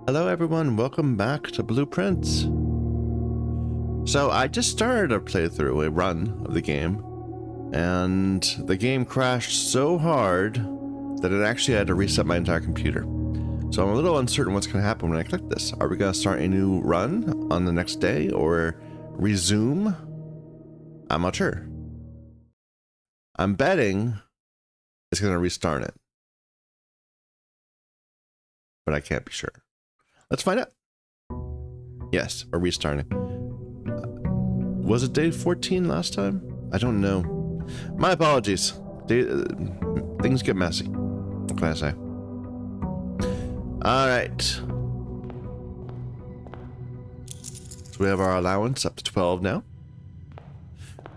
Hello everyone, welcome back to Blueprints. So I just started a playthrough, a run of the game, and the game crashed so hard that it actually had to reset my entire computer. So I'm a little uncertain what's going to happen when I click this. Are we going to start a new run on the next day or resume? I'm not sure. I'm betting it's going to restart it, but I can't be sure. Let's find out. Yes, we're restarting. Was it day 14 last time? I don't know. My apologies. Things get messy. What can I say? Alright. So we have our allowance up to 12 now.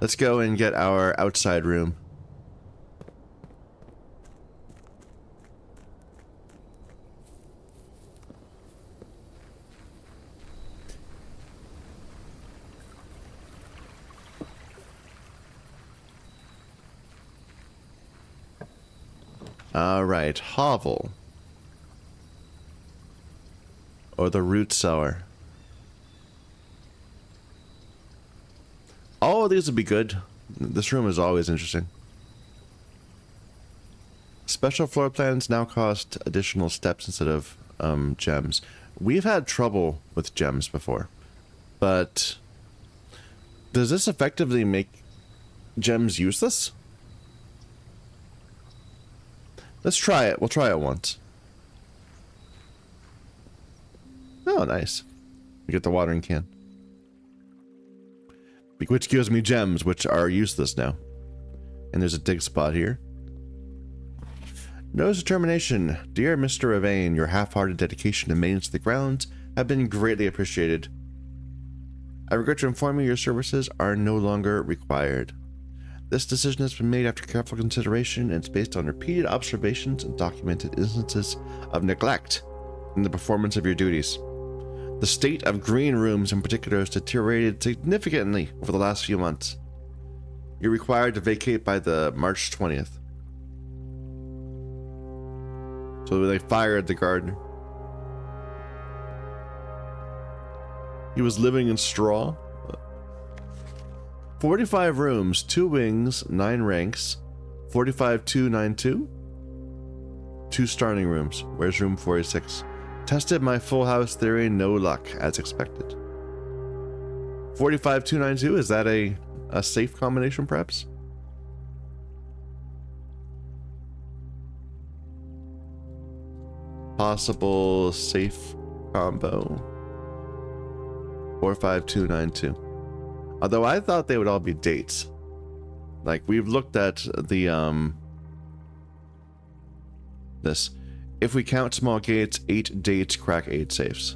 Let's go and get our outside room. Alright, hovel. Or the root cellar. All of these would be good. This room is always interesting. Special floor plans now cost additional steps instead of gems. We've had trouble with gems before, but does this effectively make gems useless? Let's try it. We'll try it once. Oh, nice. We get the watering can. Which gives me gems, which are useless now. And there's a dig spot here. Notice determination. Dear Mr. Evane, your half-hearted dedication and maintenance to the grounds have been greatly appreciated. I regret to inform you your services are no longer required. This decision has been made after careful consideration and it's based on repeated observations and documented instances of neglect in the performance of your duties. The state of green rooms in particular has deteriorated significantly over the last few months. You're required to vacate by the March 20th. So they fired the gardener. He was living in straw. 45 rooms, 2 wings, 9 ranks, 45292. 2 starting rooms. Where's room 46? Tested my full house theory, no luck, as expected. 45292, is that a safe combination, perhaps? Possible safe combo. 45292. Although I thought they would all be dates. Like, we've looked at the, this. If we count small gates, 8 dates crack 8 safes.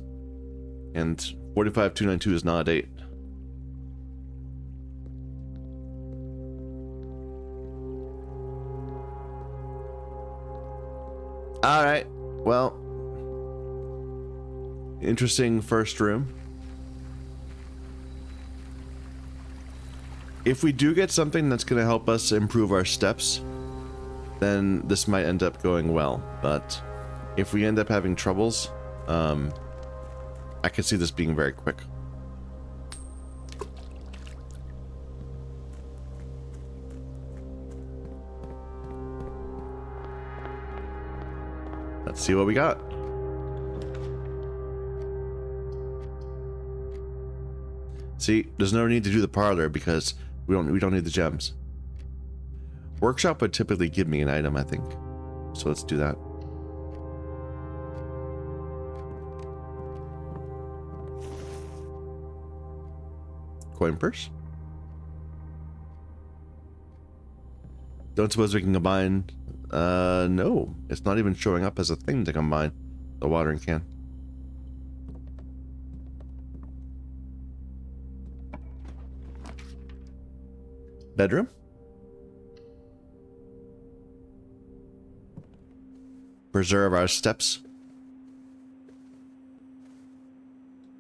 And 45292 is not a date. Alright, well. Interesting first room. If we do get something that's going to help us improve our steps, then this might end up going well. But if we end up having troubles, I can see this being very quick. Let's see what we got. See, there's no need to do the parlor because we don't need the gems. Workshop would typically give me an item, I think. So let's do that. Coin purse. Don't suppose we can combine. No, it's not even showing up as a thing to combine the watering can. Bedroom. Preserve our steps.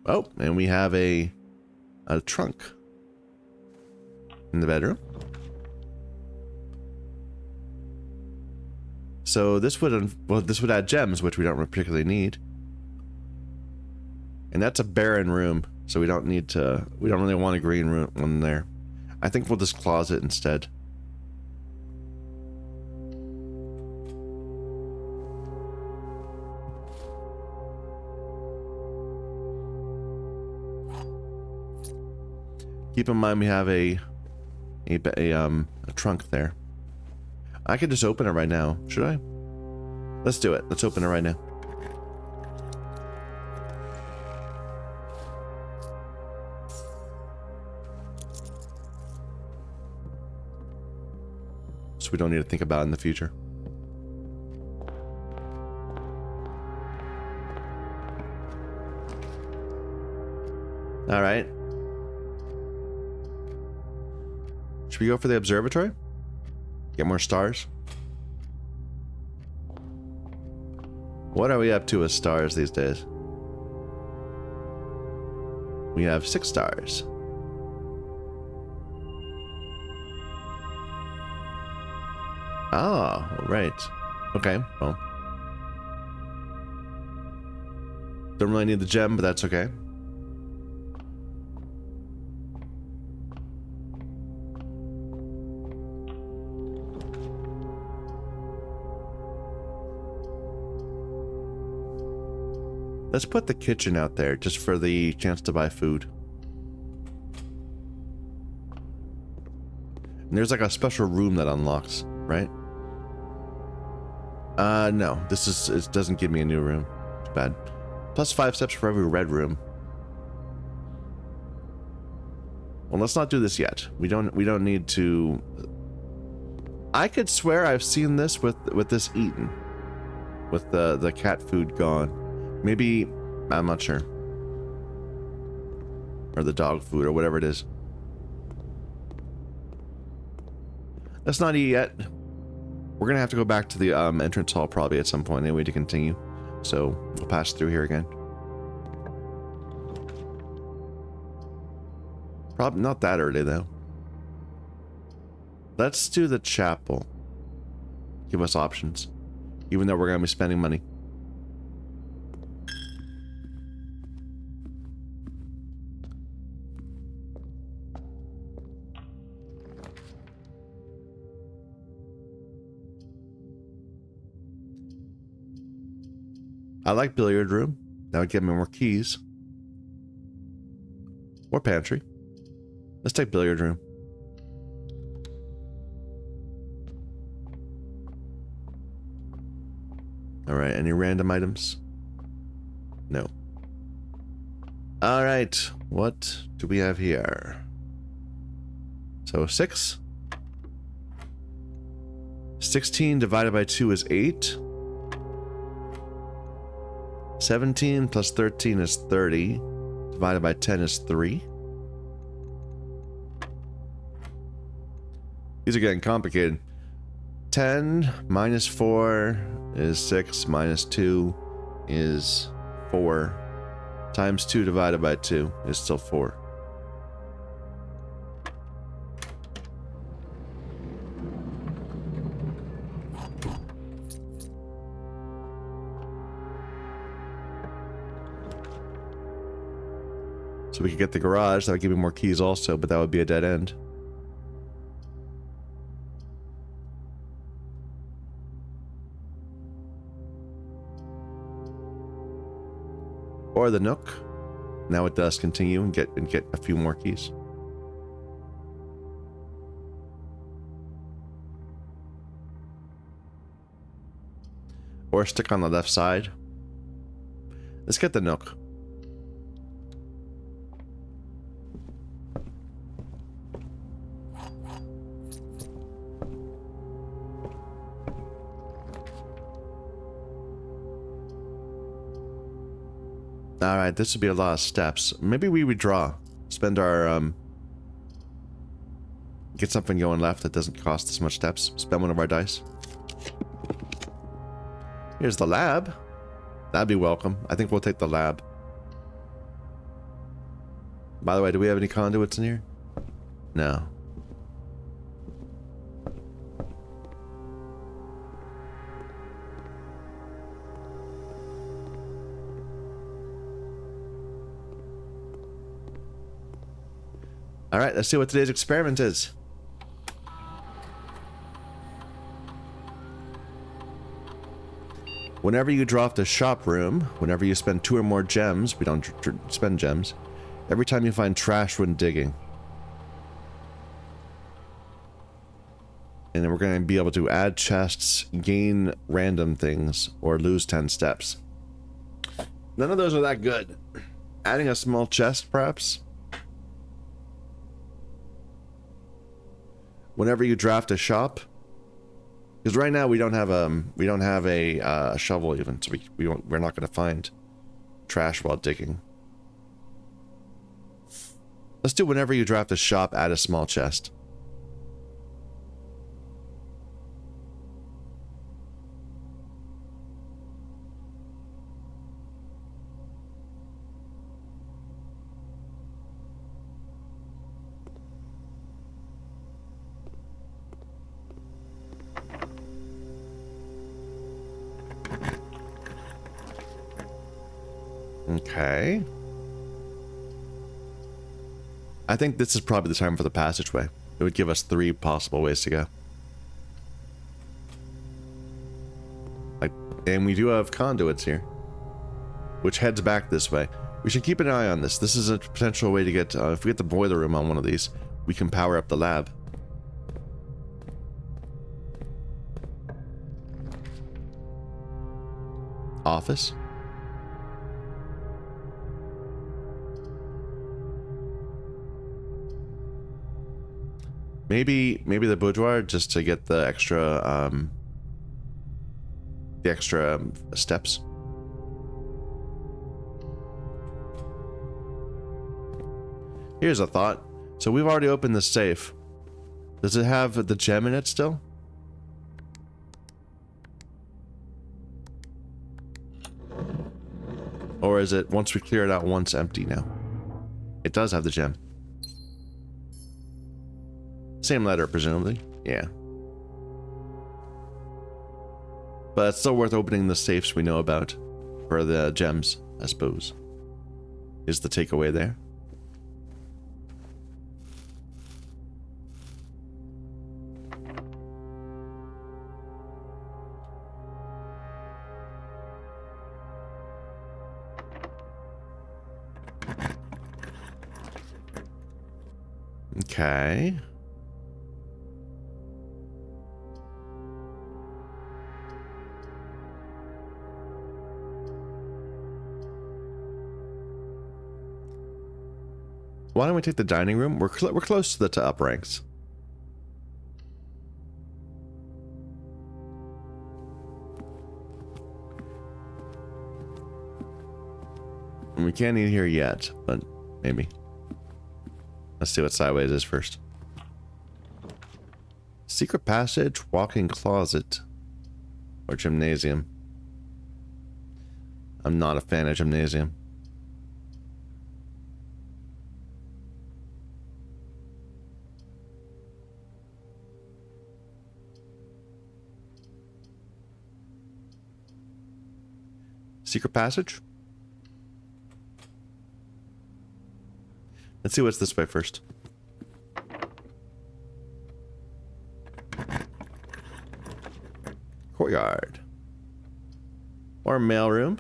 Oh, and we have a trunk in the bedroom. So this would add gems, which we don't particularly need. And that's a barren room, so we don't really want a green room one there. I think we'll just closet instead. Keep in mind we have a trunk there. I could just open it right now. Should I? Let's do it. Let's open it right now. So we don't need to think about it in the future. All right. Should we go for the observatory? Get more stars? What are we up to with stars these days? We have 6 stars. Ah, right. Okay, well. Don't really need the gem, but that's okay. Let's put the kitchen out there just for the chance to buy food. And there's like a special room that unlocks, right? No. It doesn't give me a new room. It's bad. Plus 5 steps for every red room. Well, let's not do this yet. We don't need to. I could swear I've seen this with this eaten. With the cat food gone. Maybe, I'm not sure. Or the dog food, or whatever it is. Let's not eat yet. We're gonna have to go back to the entrance hall probably at some point anyway to continue. So, we'll pass through here again. Probably not that early, though. Let's do the chapel. Give us options. Even though we're gonna be spending money. I like billiard room. That would give me more keys. Or pantry. Let's take billiard room. Alright, any random items? No. Alright, what do we have here? So 6. 16 divided by 2 is 8. 17 plus 13 is 30. Divided by 10 is 3. These are getting complicated. 10 minus 4 is 6. Minus 2 is 4. Times 2 divided by 2 is still 4. So we could get the garage. That would give me more keys also, but that would be a dead end. Or the nook. Now it does continue and get a few more keys. Or stick on the left side. Let's get the nook. Alright, this would be a lot of steps. Maybe we withdraw. Spend our, get something going left that doesn't cost as much steps. Spend one of our dice. Here's the lab. That'd be welcome. I think we'll take the lab. By the way, do we have any conduits in here? No. All right, let's see what today's experiment is. Whenever you draw off the shop room, whenever you spend 2 or more gems, we don't spend gems, every time you find trash when digging. And then we're going to be able to add chests, gain random things, or lose 10 steps. None of those are that good. Adding a small chest, perhaps? Whenever you draft a shop, because right now we don't have a shovel even, so we're not going to find trash while digging. Let's do whenever you draft a shop, add a small chest. Okay. I think this is probably the time for the passageway. It would give us 3 possible ways to go. And we do have conduits here, which heads back this way. We should keep an eye on this. This is a potential way to get, if we get the boiler room on one of these, we can power up the lab. Office. Maybe the boudoir, just to get the extra steps. Here's a thought. So we've already opened the safe. Does it have the gem in it still? Or is it, once we clear it out once, empty now? It does have the gem. Same letter, presumably. Yeah. But it's still worth opening the safes we know about for the gems, I suppose. Is the takeaway there? Okay. Why don't we take the dining room? We're close to the up ranks. And we can't eat here yet, but maybe. Let's see what sideways is first. Secret passage, walk-in closet, or gymnasium. I'm not a fan of gymnasium. Secret passage? Let's see what's this way first. Courtyard. Or mailroom.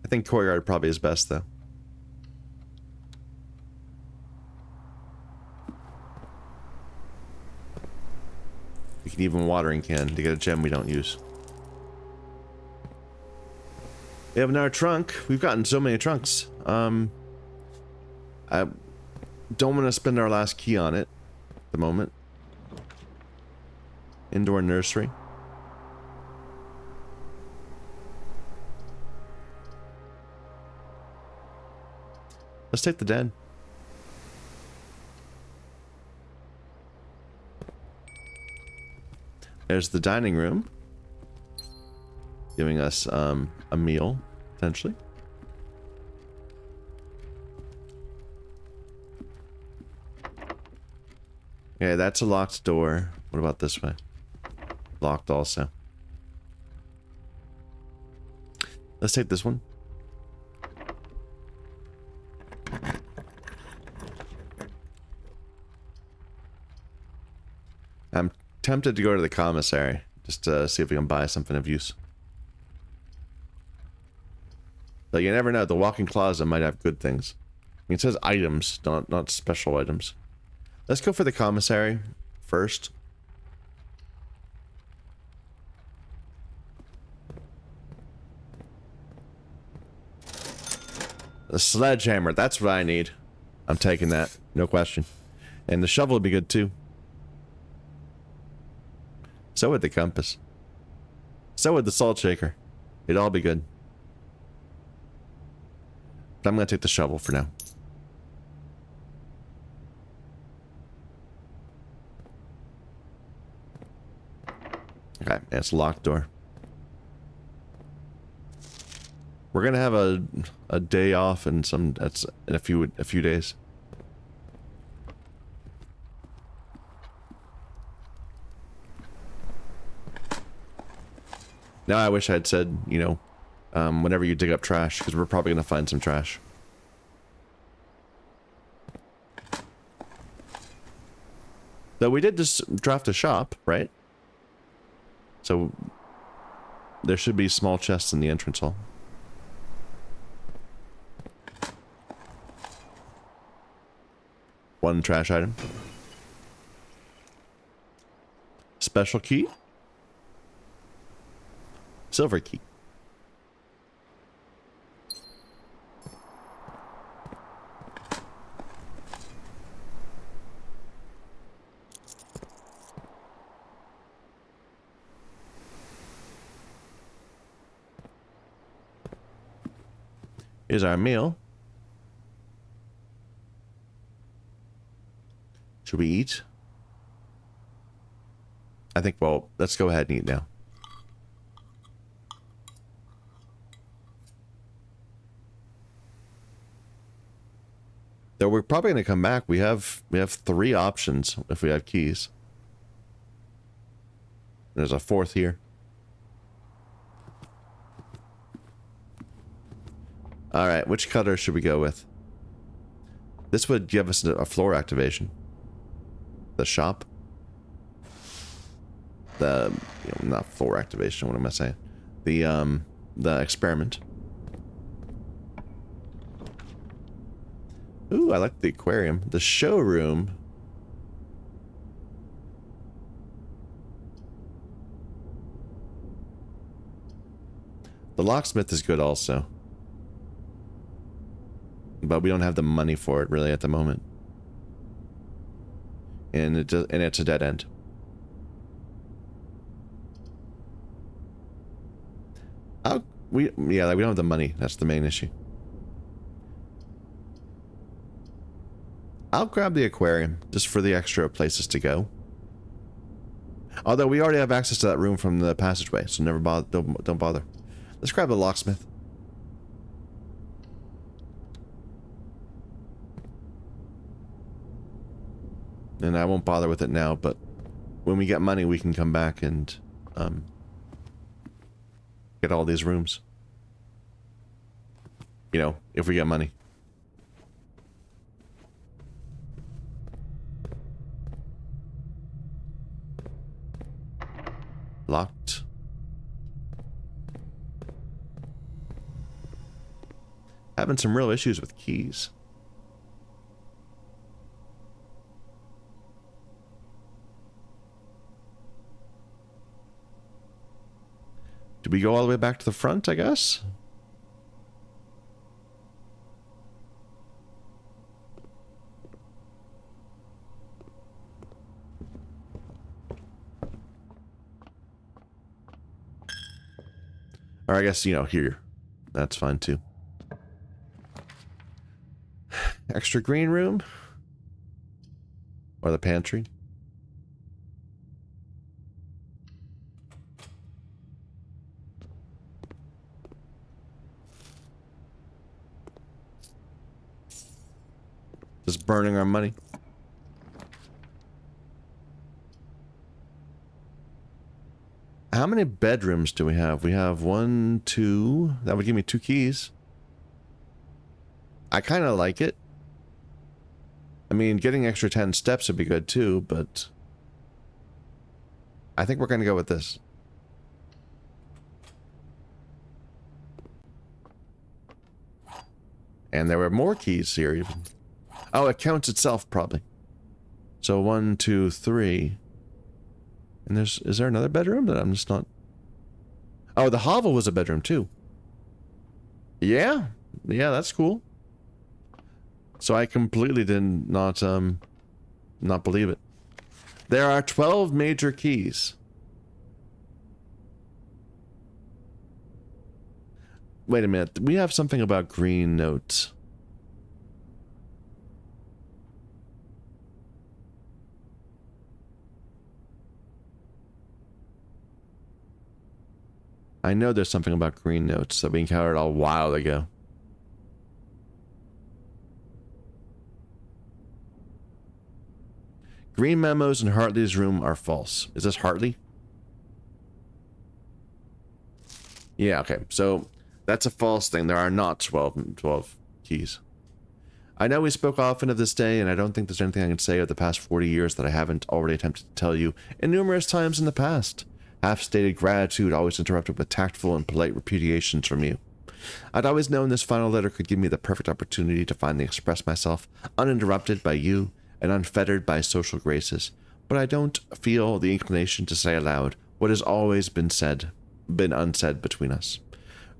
I think courtyard probably is best though. We can even watering can to get a gem we don't use. We have another trunk. We've gotten so many trunks. I don't want to spend our last key on it at the moment. Indoor nursery. Let's take the den. There's the dining room, giving us a meal, potentially. Okay, that's a locked door. What about this way? Locked also. Let's take this one. tempted to go to the commissary just to see if we can buy something of use. But you never know. The walk-in closet might have good things. I mean, it says items, not special items. Let's go for the commissary first. The sledgehammer, that's what I need. I'm taking that, no question. And the shovel would be good too. So would the compass. So would the salt shaker. It'd all be good. But I'm gonna take the shovel for now. Okay, it's a locked door. We're gonna have a day off in a few days. Now I wish I'd said, you know, whenever you dig up trash, because we're probably gonna find some trash. Though we did just draft a shop, right? So there should be small chests in the entrance hall. One trash item. Special key. Silver key. Here's our meal. Should we eat? I think, well, let's go ahead and eat now. Though we're probably going to come back. We have 3 options if we have keys. There's a 4th here. Alright, which cutter should we go with? This would give us a floor activation. The shop. The, you know, not floor activation, what am I saying? The experiment. Ooh, I like the aquarium. The showroom. The locksmith is good also. But we don't have the money for it really at the moment. And it's a dead end. We don't have the money. That's the main issue. I'll grab the aquarium just for the extra places to go. Although we already have access to that room from the passageway, so never bother. Don't bother. Let's grab the locksmith. And I won't bother with it now, but when we get money, we can come back and get all these rooms. You know, if we get money. Locked. Having some real issues with keys. Do we go all the way back to the front, I guess? Or I guess, you know, here. That's fine too. Extra green room? Or the pantry? Just burning our money. How many bedrooms do we have? We have 1, 2. That would give me 2 keys. I kind of like it. I mean, getting extra 10 steps would be good too, but I think we're going to go with this. And there were more keys here even. Oh, it counts itself probably. So 1, 2, 3. And is there another bedroom that I'm just not... Oh, the hovel was a bedroom too. Yeah. Yeah, that's cool. So I completely did not believe it. There are 12 major keys. Wait a minute. We have something about green notes. I know there's something about green notes that we encountered a while ago. Green memos in Hartley's room are false. Is this Hartley? Yeah, okay. So that's a false thing. There are not 12 keys. I know we spoke often of this day, and I don't think there's anything I can say of the past 40 years that I haven't already attempted to tell you in numerous times in the past. Half-stated gratitude always interrupted with tactful and polite repudiations from you. I'd always known this final letter could give me the perfect opportunity to finally express myself, uninterrupted by you and unfettered by social graces, but I don't feel the inclination to say aloud what has always been unsaid between us.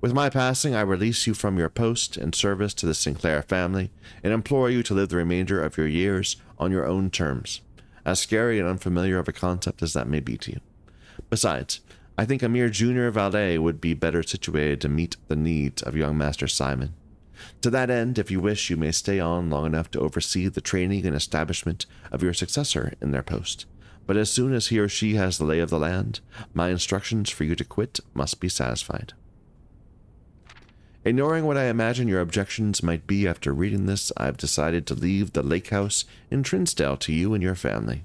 With my passing, I release you from your post and service to the Sinclair family and implore you to live the remainder of your years on your own terms, as scary and unfamiliar of a concept as that may be to you. Besides, I think a mere junior valet would be better situated to meet the needs of young Master Simon. To that end, if you wish, you may stay on long enough to oversee the training and establishment of your successor in their post. But as soon as he or she has the lay of the land, my instructions for you to quit must be satisfied. Ignoring what I imagine your objections might be after reading this, I've decided to leave the lake house in Trinsdale to you and your family.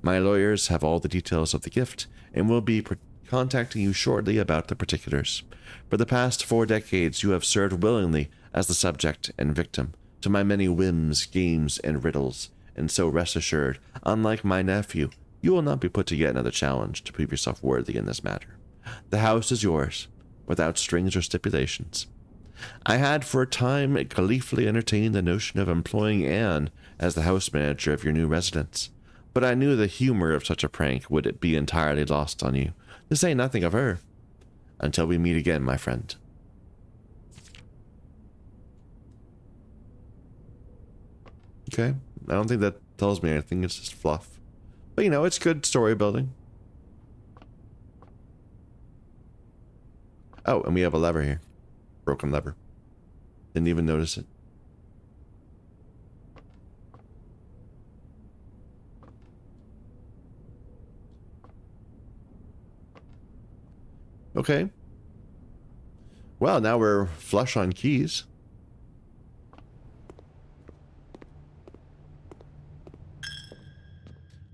My lawyers have all the details of the gift and will be contacting you shortly about the particulars. For the past 4 decades, you have served willingly as the subject and victim to my many whims, games, and riddles, and so rest assured, unlike my nephew, you will not be put to yet another challenge to prove yourself worthy in this matter. The house is yours, without strings or stipulations. I had for a time gleefully entertained the notion of employing Anne as the house manager of your new residence, but I knew the humor of such a prank would be entirely lost on you, to say nothing of her. Until we meet again, my friend. Okay, I don't think that tells me anything, it's just fluff. But you know, it's good story building. Oh, and we have a lever here. Broken lever. Didn't even notice it. Okay. Well, now we're flush on keys.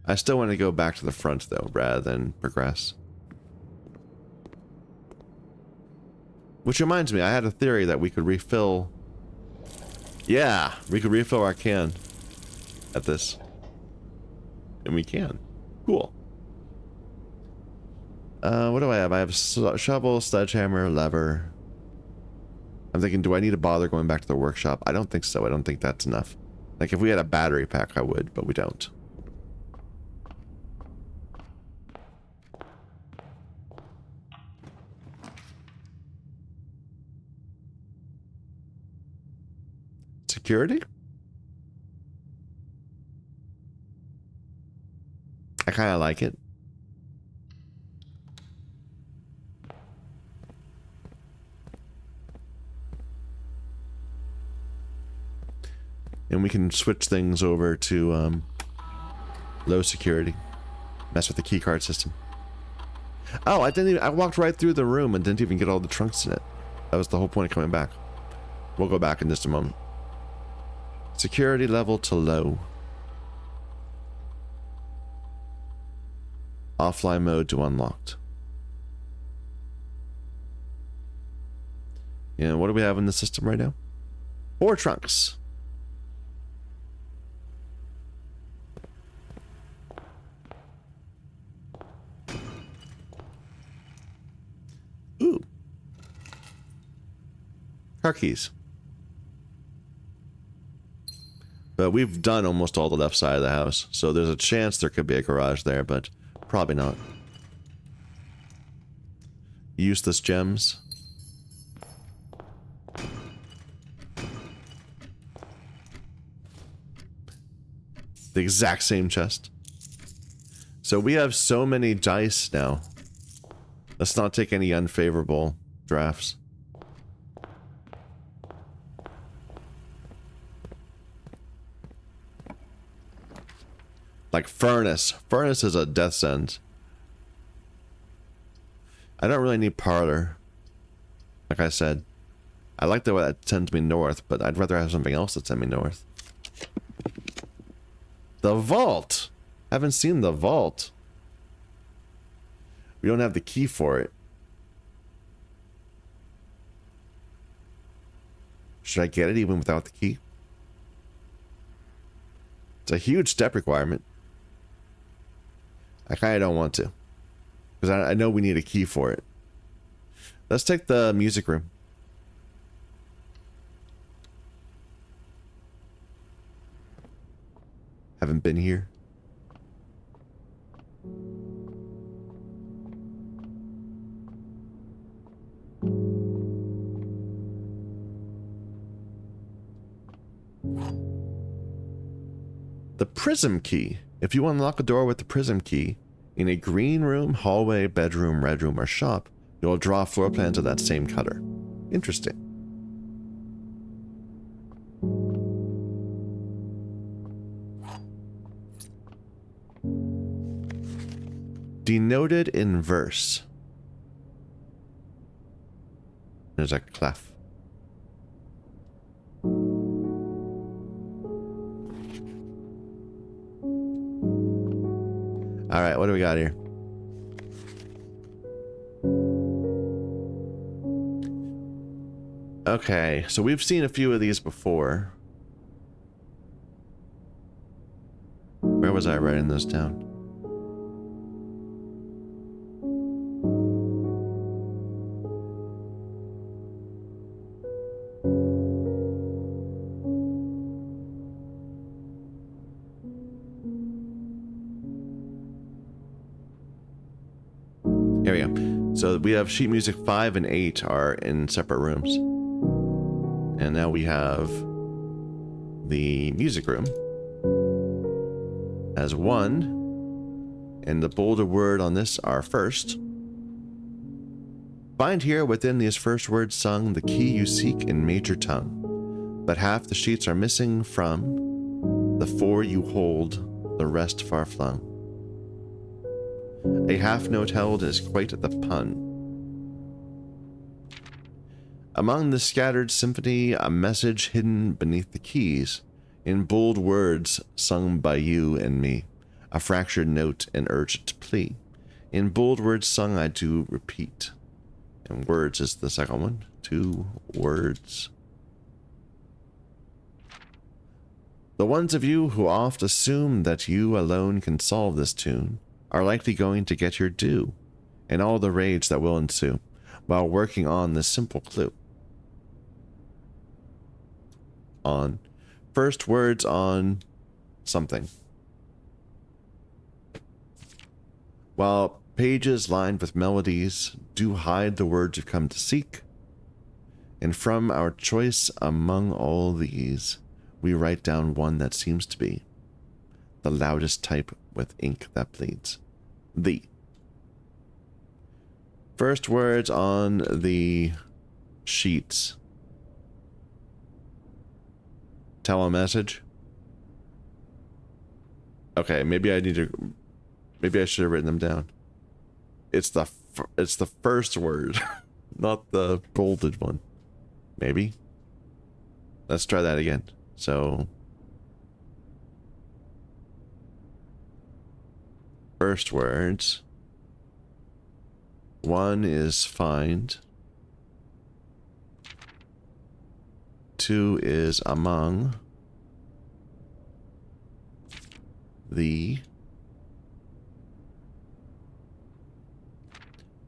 I still want to go back to the front, though, rather than progress. Which reminds me, I had a theory that we could refill... Yeah, we could refill our can at this. And we can. Cool. What do I have? I have shovel, sledgehammer, lever. I'm thinking, do I need to bother going back to the workshop? I don't think so. I don't think that's enough. Like, if we had a battery pack, I would, but we don't. Security? I kind of like it. And we can switch things over to low security. Mess with the keycard system. Oh, I walked right through the room and didn't even get all the trunks in it. That was the whole point of coming back. We'll go back in just a moment. Security level to low. Offline mode to unlocked. Yeah, what do we have in the system right now? 4 trunks. car keys. But we've done almost all the left side of the house, so there's a chance there could be a garage there, but probably not. Useless gems. The exact same chest. So we have so many dice now. Let's not take any unfavorable drafts. Like furnace. Furnace is a death sentence. I don't really need parlor. Like I said. I like the way that sends me north, but I'd rather have something else that sends me north. The vault! Haven't seen the vault. We don't have the key for it. Should I get it even without the key? It's a huge step requirement. I kind of don't want to. Because I know we need a key for it. Let's take the music room. Haven't been here. The prism key. If you unlock a door with the prism key in a green room, hallway, bedroom, red room, or shop, you'll draw floor plans of that same color. Interesting. Denoted in verse. There's a clef. Alright, what do we got here? Okay, so we've seen a few of these before. Where was I writing this down? Here we go. So we have sheet music 5 and 8 are in separate rooms. And now we have the music room as 1. And the bolder word on this are first. Find here within these first words sung the key you seek in major tongue. But half the sheets are missing from the 4 you hold, the rest far flung. A half note held is quite the pun. Among the scattered symphony, a message hidden beneath the keys, in bold words sung by you and me, a fractured note and urgent plea. In bold words sung I do repeat. And words is the second one. 2 words. The ones of you who oft assume that you alone can solve this tune are likely going to get your due, and all the rage that will ensue, while working on this simple clue. On first words on something. While pages lined with melodies do hide the words you've come to seek, and from our choice among all these, we write down one that seems to be the loudest type with ink that bleeds. The first words on the sheets. Tell a message. Okay, maybe I should have written them down. It's the first word, not the bolded one. Maybe. Let's try that again. So first words. 1 is find. 2 is among. The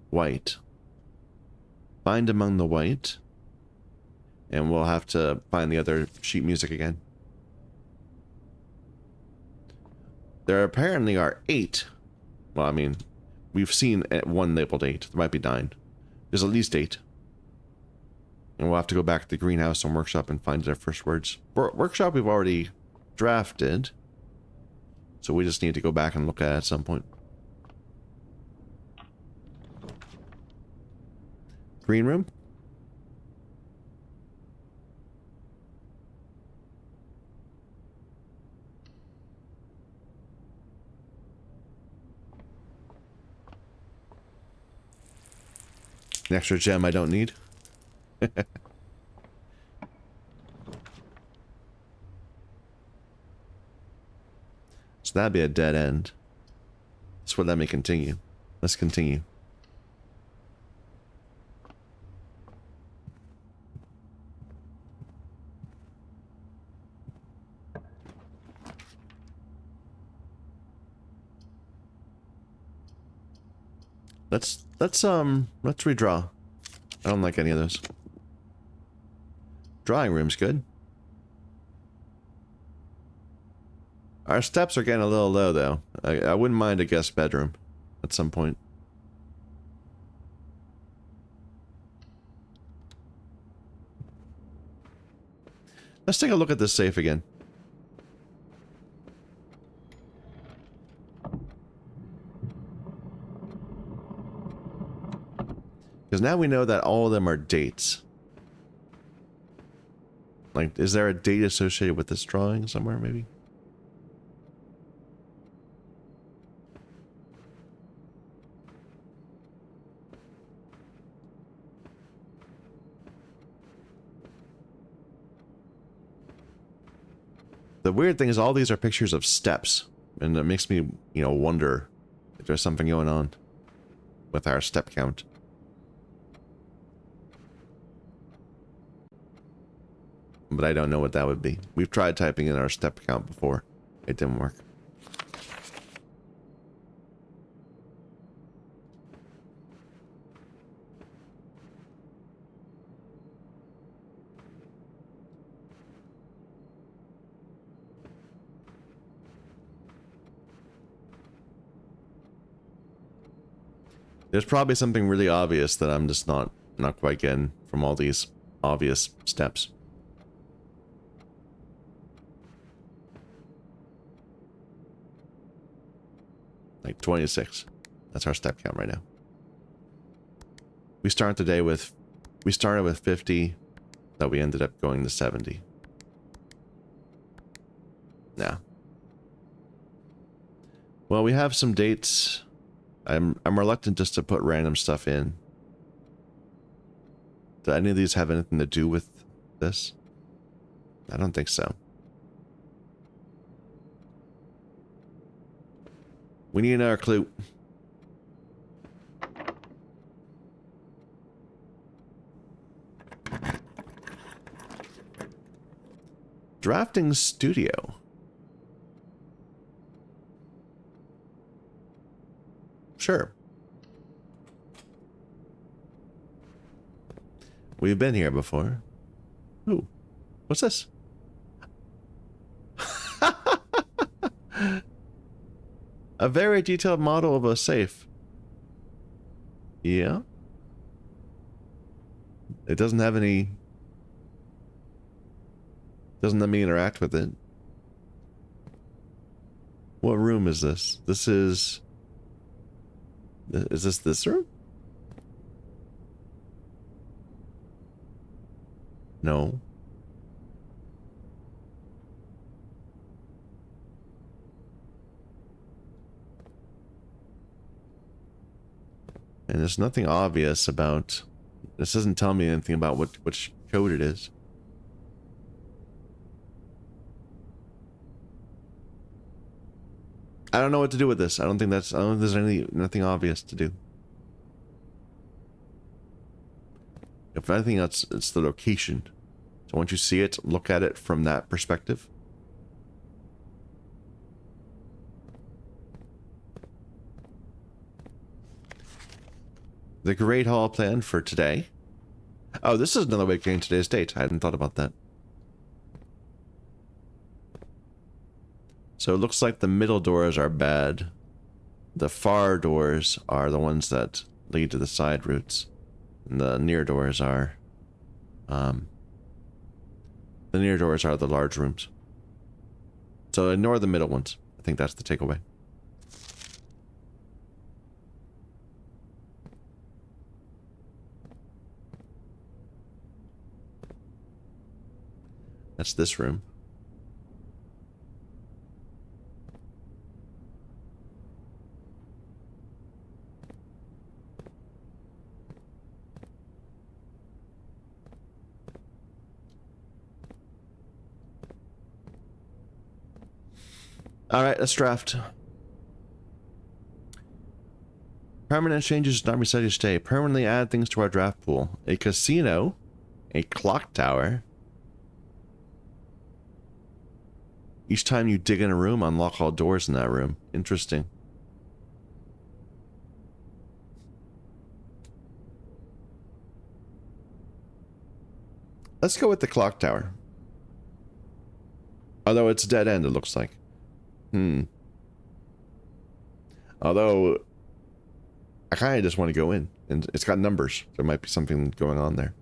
white. Find among the white. And we'll have to find the other sheet music again. There apparently are 8. Well, I mean, we've seen one labeled 8. There might be 9. There's at least 8. And we'll have to go back to the greenhouse and workshop and find their first words. Workshop we've already drafted. So we just need to go back and look at some point. Green room? An extra gem I don't need. So that'd be a dead end. That's what let me continue. Let's continue. Let's redraw. I don't like any of those. Drawing room's good. Our steps are getting a little low, though. I wouldn't mind a guest bedroom at some point. Let's take a look at this safe again. Because now we know that all of them are dates. Like, is there a date associated with this drawing somewhere, maybe? The weird thing is all these are pictures of steps, and it makes me, you know, wonder if there's something going on with our step count. But I don't know what that would be. We've tried typing in our step count before. It didn't work. There's probably something really obvious that I'm just not quite getting from all these obvious steps. Like 26. That's our step count right now. We started with 50, that we ended up going to 70. Nah. Well, we have some dates. I'm reluctant just to put random stuff in. Do any of these have anything to do with this? I don't think so. We need another clue. Drafting studio. Sure. We've been here before. Ooh. What's this? A very detailed model of a safe. Yeah. It doesn't have any... Doesn't let me interact with it. What room is this? This is... Is this room? No. And there's nothing obvious about... This doesn't tell me anything about which code it is. I don't know what to do with this. I don't think there's nothing obvious to do. If anything, it's the location. So once you see it, look at it from that perspective. The Great Hall plan for today Oh, this is another way of getting today's date. I hadn't thought about that. So it looks like the middle doors are bad. The far doors are the ones that lead to the side routes. And the near doors are... the near doors are the large rooms. So ignore the middle ones. I think that's the takeaway. That's this room. Alright, let's draft. Permanent changes do not reset each day. Permanently add things to our draft pool. A casino. A clock tower. Each time you dig in a room, unlock all doors in that room. Interesting. Let's go with the clock tower. Although it's dead end, it looks like. Although, I kind of just want to go in. And it's got numbers. There might be something going on there.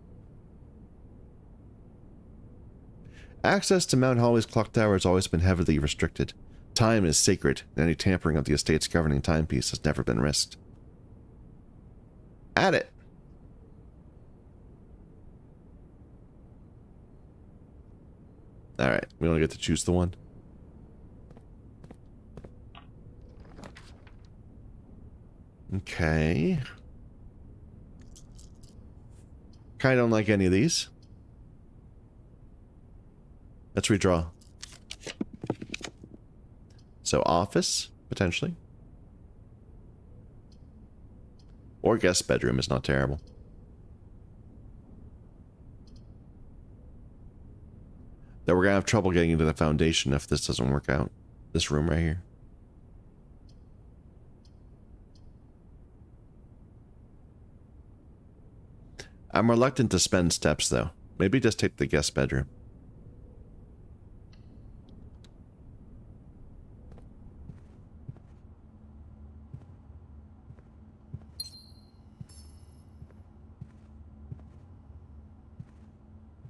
Access to Mount Holly's clock tower has always been heavily restricted. Time is sacred, and any tampering of the estate's governing timepiece has never been risked. Add it! Alright, we only get to choose the one. Okay. Kinda don't like any of these. Let's redraw. So office, potentially. Or guest bedroom is not terrible. Though we're gonna have trouble getting into the foundation if this doesn't work out. This room right here. I'm reluctant to spend steps though. Maybe just take the guest bedroom.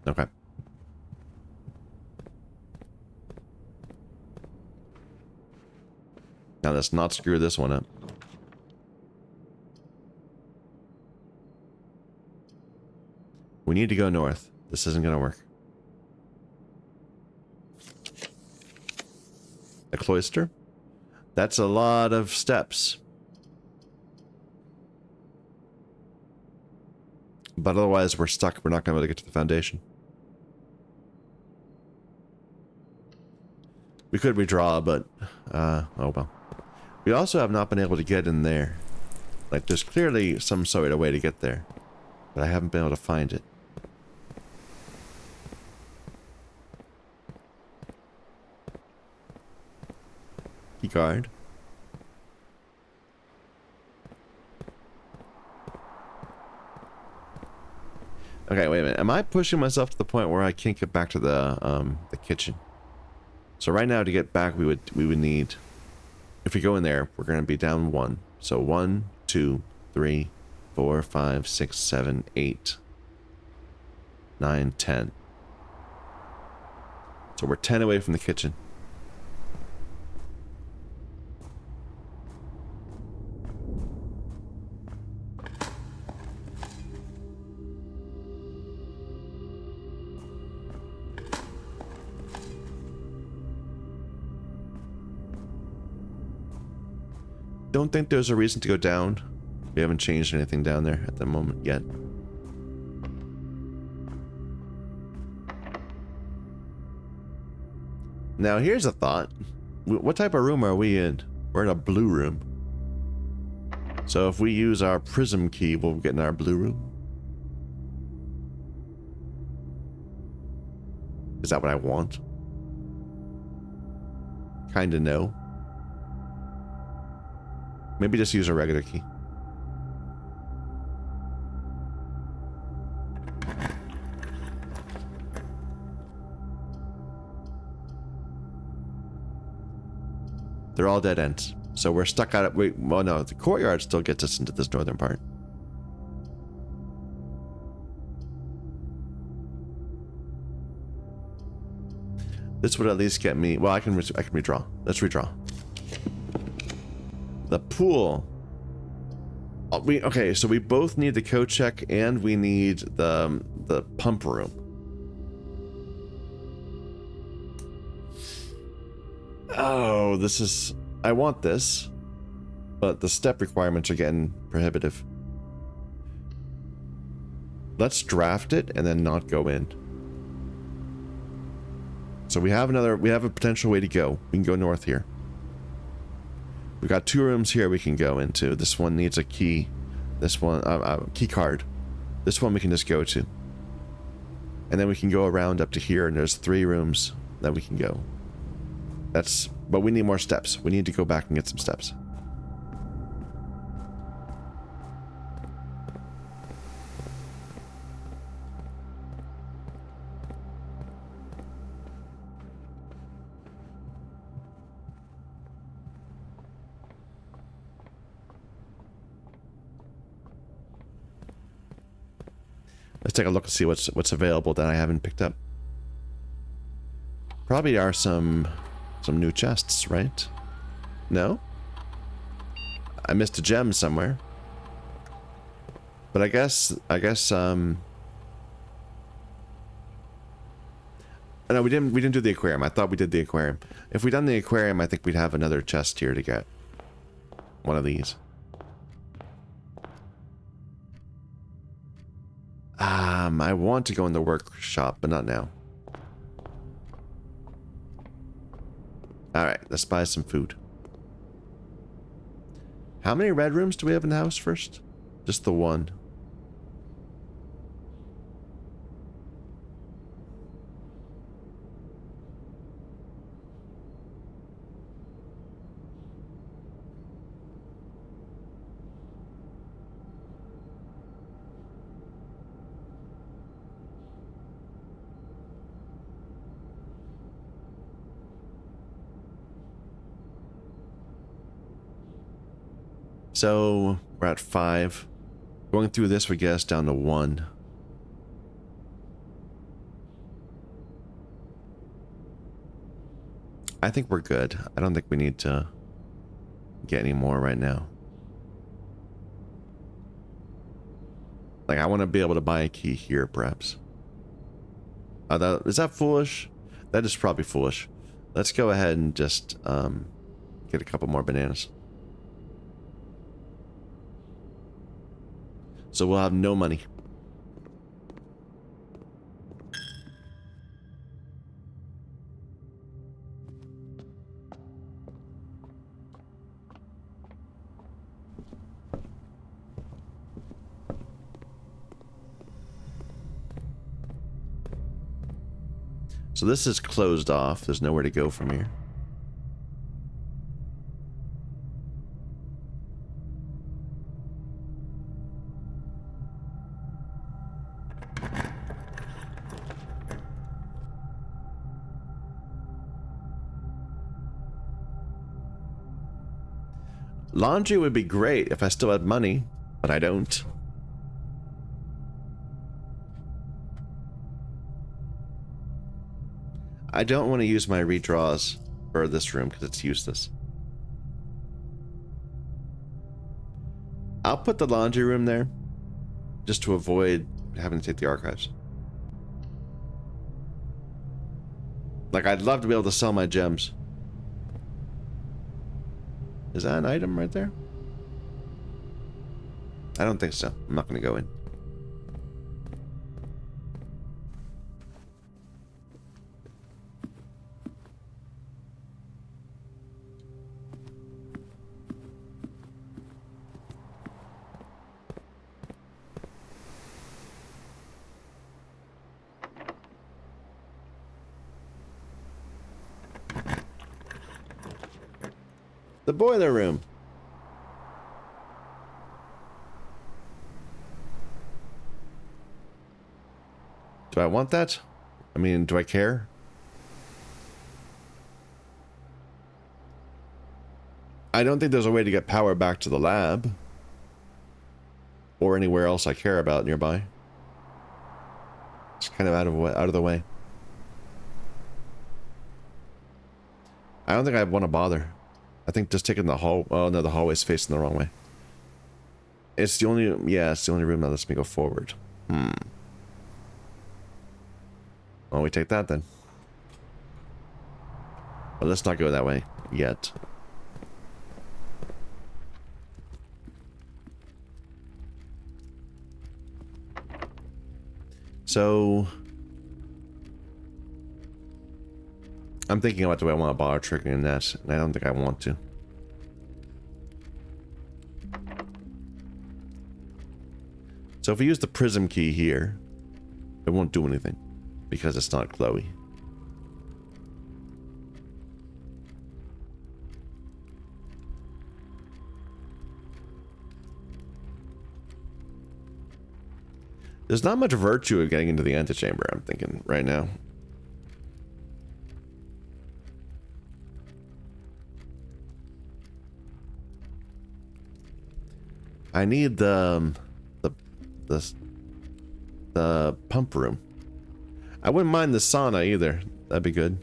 Okay. Now let's not screw this one up. We need to go north. This isn't gonna work. A cloister? That's a lot of steps. But otherwise we're stuck. We're not gonna be able to get to the foundation. We could redraw, but oh well. We also have not been able to get in there. Like there's clearly some sort of way to get there, but I haven't been able to find it. Key guard. Okay, wait a minute. Am I pushing myself to the point where I can't get back to the kitchen? So right now to get back we would need, if we go in there, we're gonna be down 1. So 1, 2, 3, 4, 5, 6, 7, 8, 9, 10. So we're 10 away from the kitchen. Don't think there's a reason to go down. We haven't changed anything down there at the moment yet. Now here's a thought. What type of room are we in? We're in a blue room. So if we use our prism key, we'll get in our blue room. Is that what I want? Kinda no. Maybe just use a regular key. They're all dead ends. So we're stuck out. Well, no, the courtyard still gets us into this northern part. This would at least get me. Well, I can redraw. Let's redraw. The pool. Okay, so we both need the code check and we need the pump room. Oh, this is. I want this, but the step requirements are getting prohibitive. Let's draft it and then not go in. So we have a potential way to go. We can go north here. We got 2 rooms here we can go into. This one needs a key. This one, key card. This one we can just go to. And then we can go around up to here, and there's 3 rooms that we can go. But we need more steps. We need to go back and get some steps. Let's take a look and see what's available that I haven't picked up. Probably are some new chests, right? No? I missed a gem somewhere. But I guess no, we didn't do the aquarium. I thought we did the aquarium. If we'd done the aquarium, I think we'd have another chest here to get. One of these. I want to go in the workshop, but not now. Alright, let's buy some food. How many red rooms do we have in the house first? Just the one. So, we're at 5. Going through this would get us down to 1. I think we're good. I don't think we need to get any more right now. Like, I want to be able to buy a key here, perhaps. Is that foolish? That is probably foolish. Let's go ahead and just get a couple more bananas. So we'll have no money. So this is closed off. There's nowhere to go from here. Laundry would be great if I still had money, but I don't. I don't want to use my redraws for this room because it's useless. I'll put the laundry room there just to avoid having to take the archives. Like, I'd love to be able to sell my gems. Is that an item right there? I don't think so. I'm not going to go in. The boiler room. Do I want that? I mean, do I care? I don't think there's a way to get power back to the lab. Or anywhere else I care about nearby. It's kind of out of the way. I don't think I want to bother. I think just taking the hall... Oh, no, the hallway's facing the wrong way. It's the only... Yeah, it's the only room that lets me go forward. Well, we take that then. But let's not go that way yet. So... I'm thinking about, do I want to bother triggering that? And I don't think I want to. So if we use the prism key here, it won't do anything because it's not glowy. There's not much virtue of getting into the antechamber, I'm thinking right now. I need the pump room. I wouldn't mind the sauna either. That'd be good.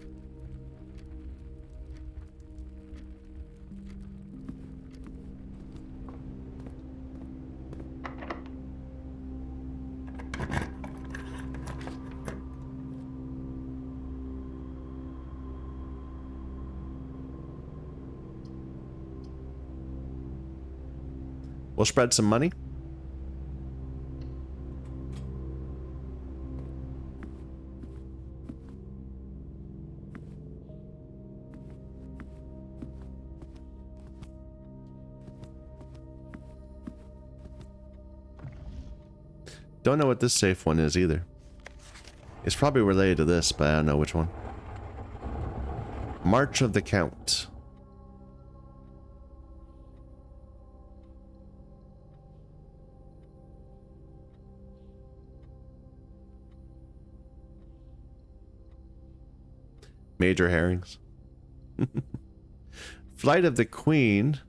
We'll spread some money. Don't know what this safe one is either. It's probably related to this, but I don't know which one. March of the Count. Major herrings. Flight of the Queen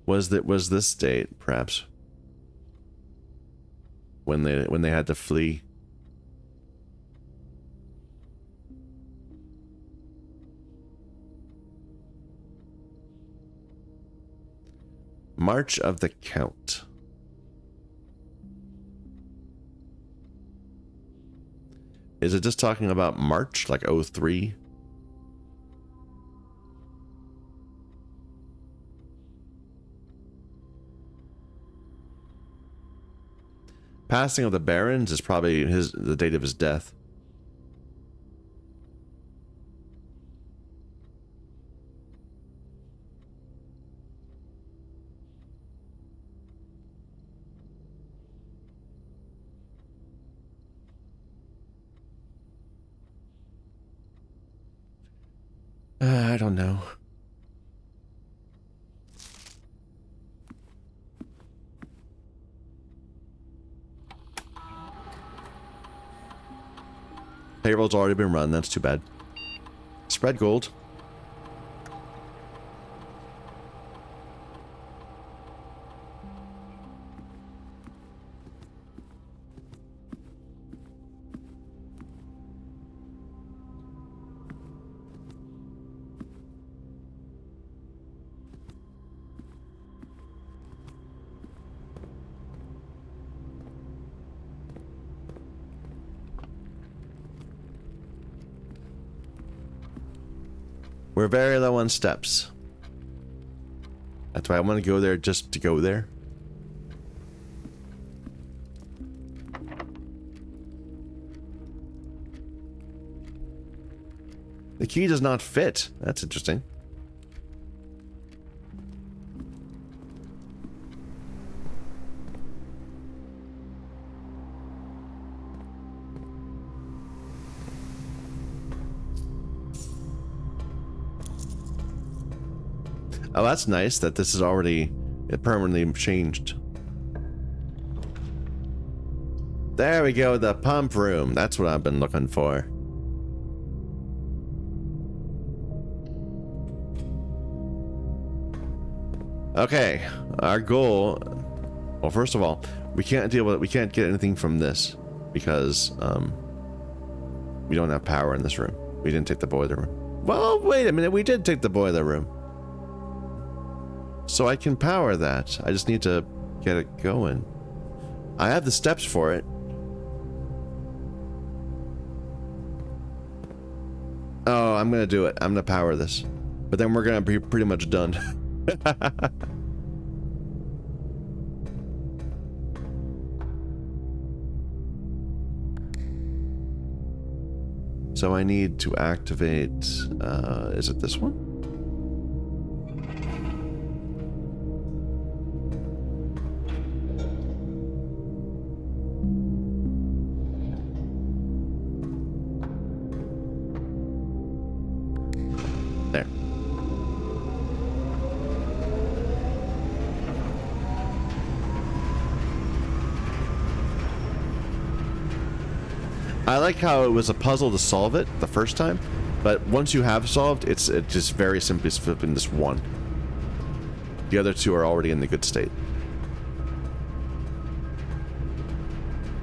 was this date, perhaps. When they had to flee. March of the Count. Is it just talking about March, like 03? Passing of the Barons is probably the date of his death. I don't know. Payroll's already been run, that's too bad. Spread gold. We're very low on steps. That's why I want to go there just to go there. The key does not fit. That's interesting. Oh, that's nice that this is already permanently changed. There we go, the pump room. That's what I've been looking for. Okay, our goal. Well, first of all, we can't deal with it. We can't get anything from this because we don't have power in this room. We didn't take the boiler room. Well, wait a minute. We did take the boiler room. So I can power that. I just need to get it going. I have the steps for it. Oh, I'm gonna do it. I'm gonna power this. But then we're gonna be pretty much done. So I need to activate, is it this one? There. I like how it was a puzzle to solve it the first time, but once you have solved, it just very simply flipping this one. The other two are already in the good state.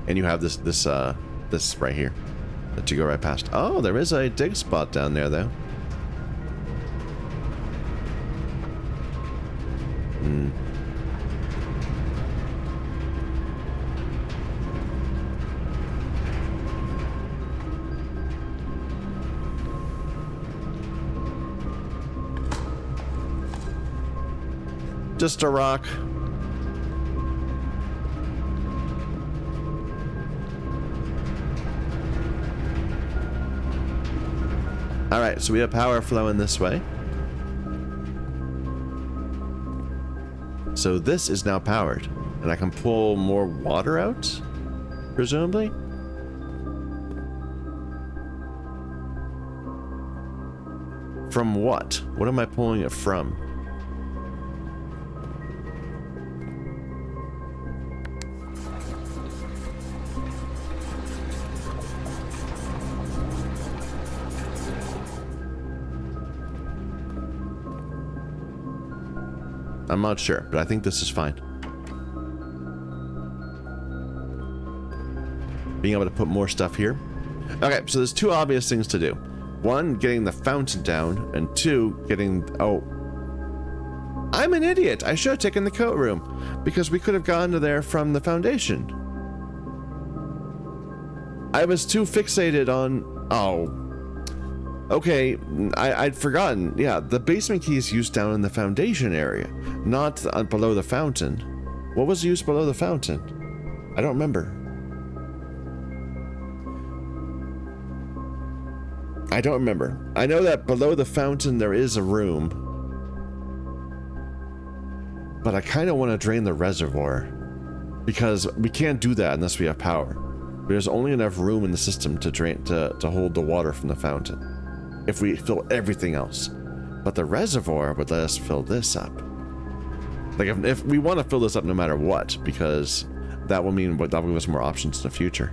And you have this right here that you go right past. Oh, there is a dig spot down there though. Just a rock. All right, so we have power flowing this way. So this is now powered, and I can pull more water out, presumably. From what? What am I pulling it from? I'm not sure, but I think this is fine. Being able to put more stuff here. Okay, so there's two obvious things to do. One, getting the fountain down, and two, getting... Oh. I'm an idiot! I should have taken the coat room, because we could have gone to there from the foundation. I was too fixated on... Oh. Okay, I'd forgotten. Yeah, the basement key is used down in the foundation area, not below the fountain. What was used below the fountain? I don't remember. I don't remember. I know that below the fountain there is a room, but I kind of want to drain the reservoir because we can't do that unless we have power. There's only enough room in the system to drain to hold the water from the fountain if we fill everything else. But the reservoir would let us fill this up. Like if we want to fill this up no matter what, because that will mean that will give us more options in the future.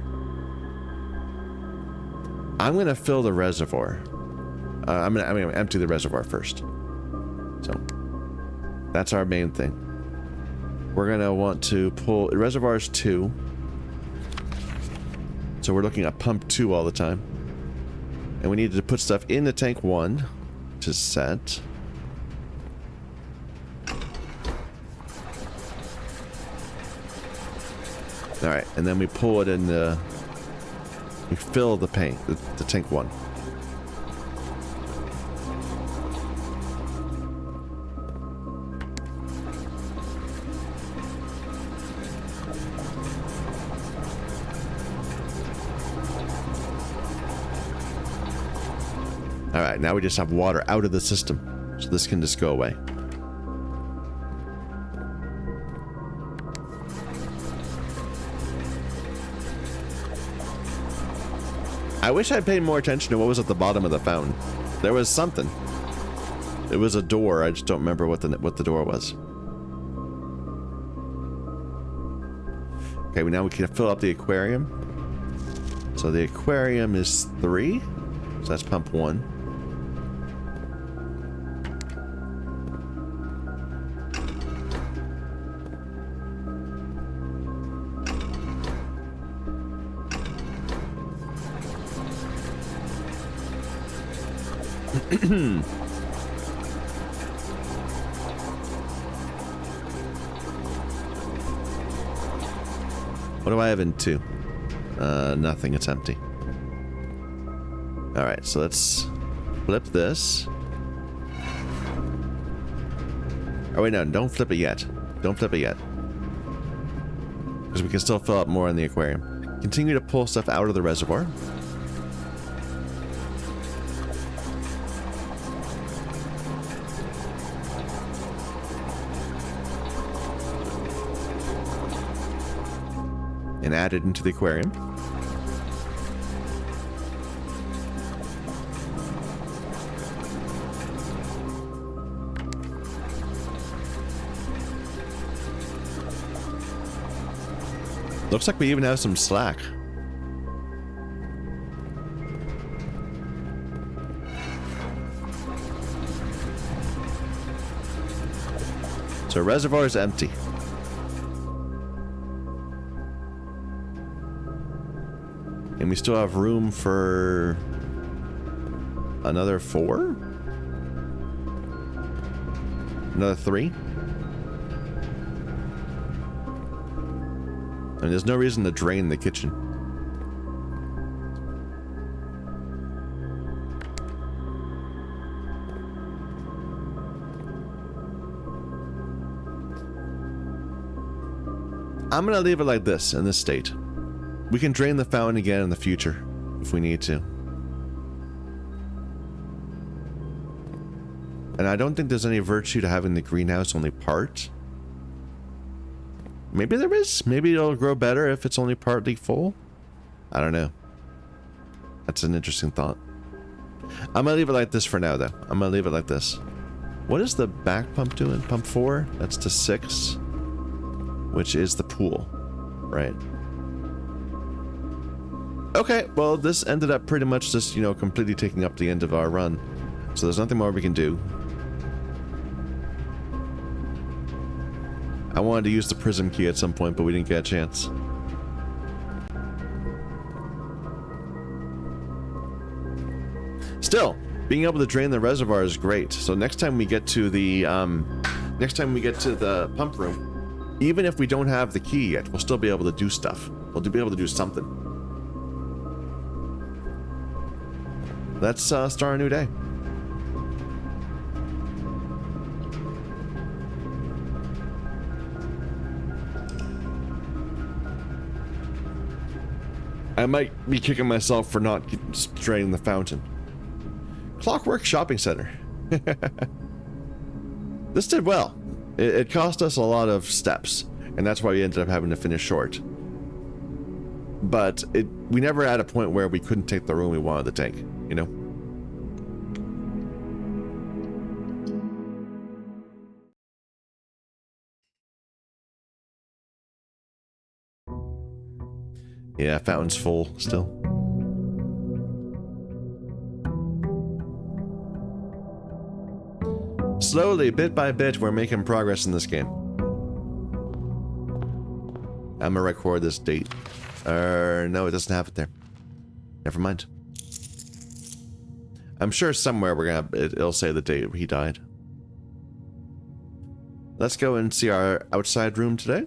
I'm gonna fill the reservoir. I'm gonna empty the reservoir first. So that's our main thing. We're gonna want to pull reservoirs 2. So we're looking at pump 2 all the time. And we need to put stuff in the tank 1 to set. Alright, and then we pull it in the... We fill the tank 1. Alright, now we just have water out of the system. So this can just go away. I wish I'd paid more attention to what was at the bottom of the fountain. There was something. It was a door. I just don't remember what the door was. Okay, now we can fill up the aquarium. So the aquarium is 3. So that's pump 1. What do I have in 2? Nothing. It's empty. Alright, so let's flip this. Oh, wait, no. Don't flip it yet. Don't flip it yet. Because we can still fill up more in the aquarium. Continue to pull stuff out of the reservoir. And add it into the aquarium. Looks like we even have some slack. So reservoir is empty. And we still have room for another 4? Another 3? I mean, there's no reason to drain the kitchen. I'm gonna leave it like this, in this state. We can drain the fountain again in the future, if we need to. And I don't think there's any virtue to having the greenhouse only part. Maybe there is. Maybe it'll grow better if it's only partly full. I don't know. That's an interesting thought. I'm gonna leave it like this for now, though. I'm gonna leave it like this. What is the back pump doing? Pump 4? That's to 6. Which is the pool. Right. Okay, well, this ended up pretty much just, you know, completely taking up the end of our run. So there's nothing more we can do. I wanted to use the prism key at some point, but we didn't get a chance. Still, being able to drain the reservoir is great. So next time we get to the pump room, even if we don't have the key yet, we'll still be able to do stuff. We'll be able to do something. Let's start a new day. I might be kicking myself for not draining the fountain. Clockwork Shopping Center. This did well. It cost us a lot of steps, and that's why we ended up having to finish short. But we never had a point where we couldn't take the room we wanted to take, you know? Yeah, fountain's full still. Slowly, bit by bit, we're making progress in this game. I'm gonna record this date. No, it doesn't have it there. Never mind. I'm sure somewhere it'll say the date he died. Let's go and see our outside room today.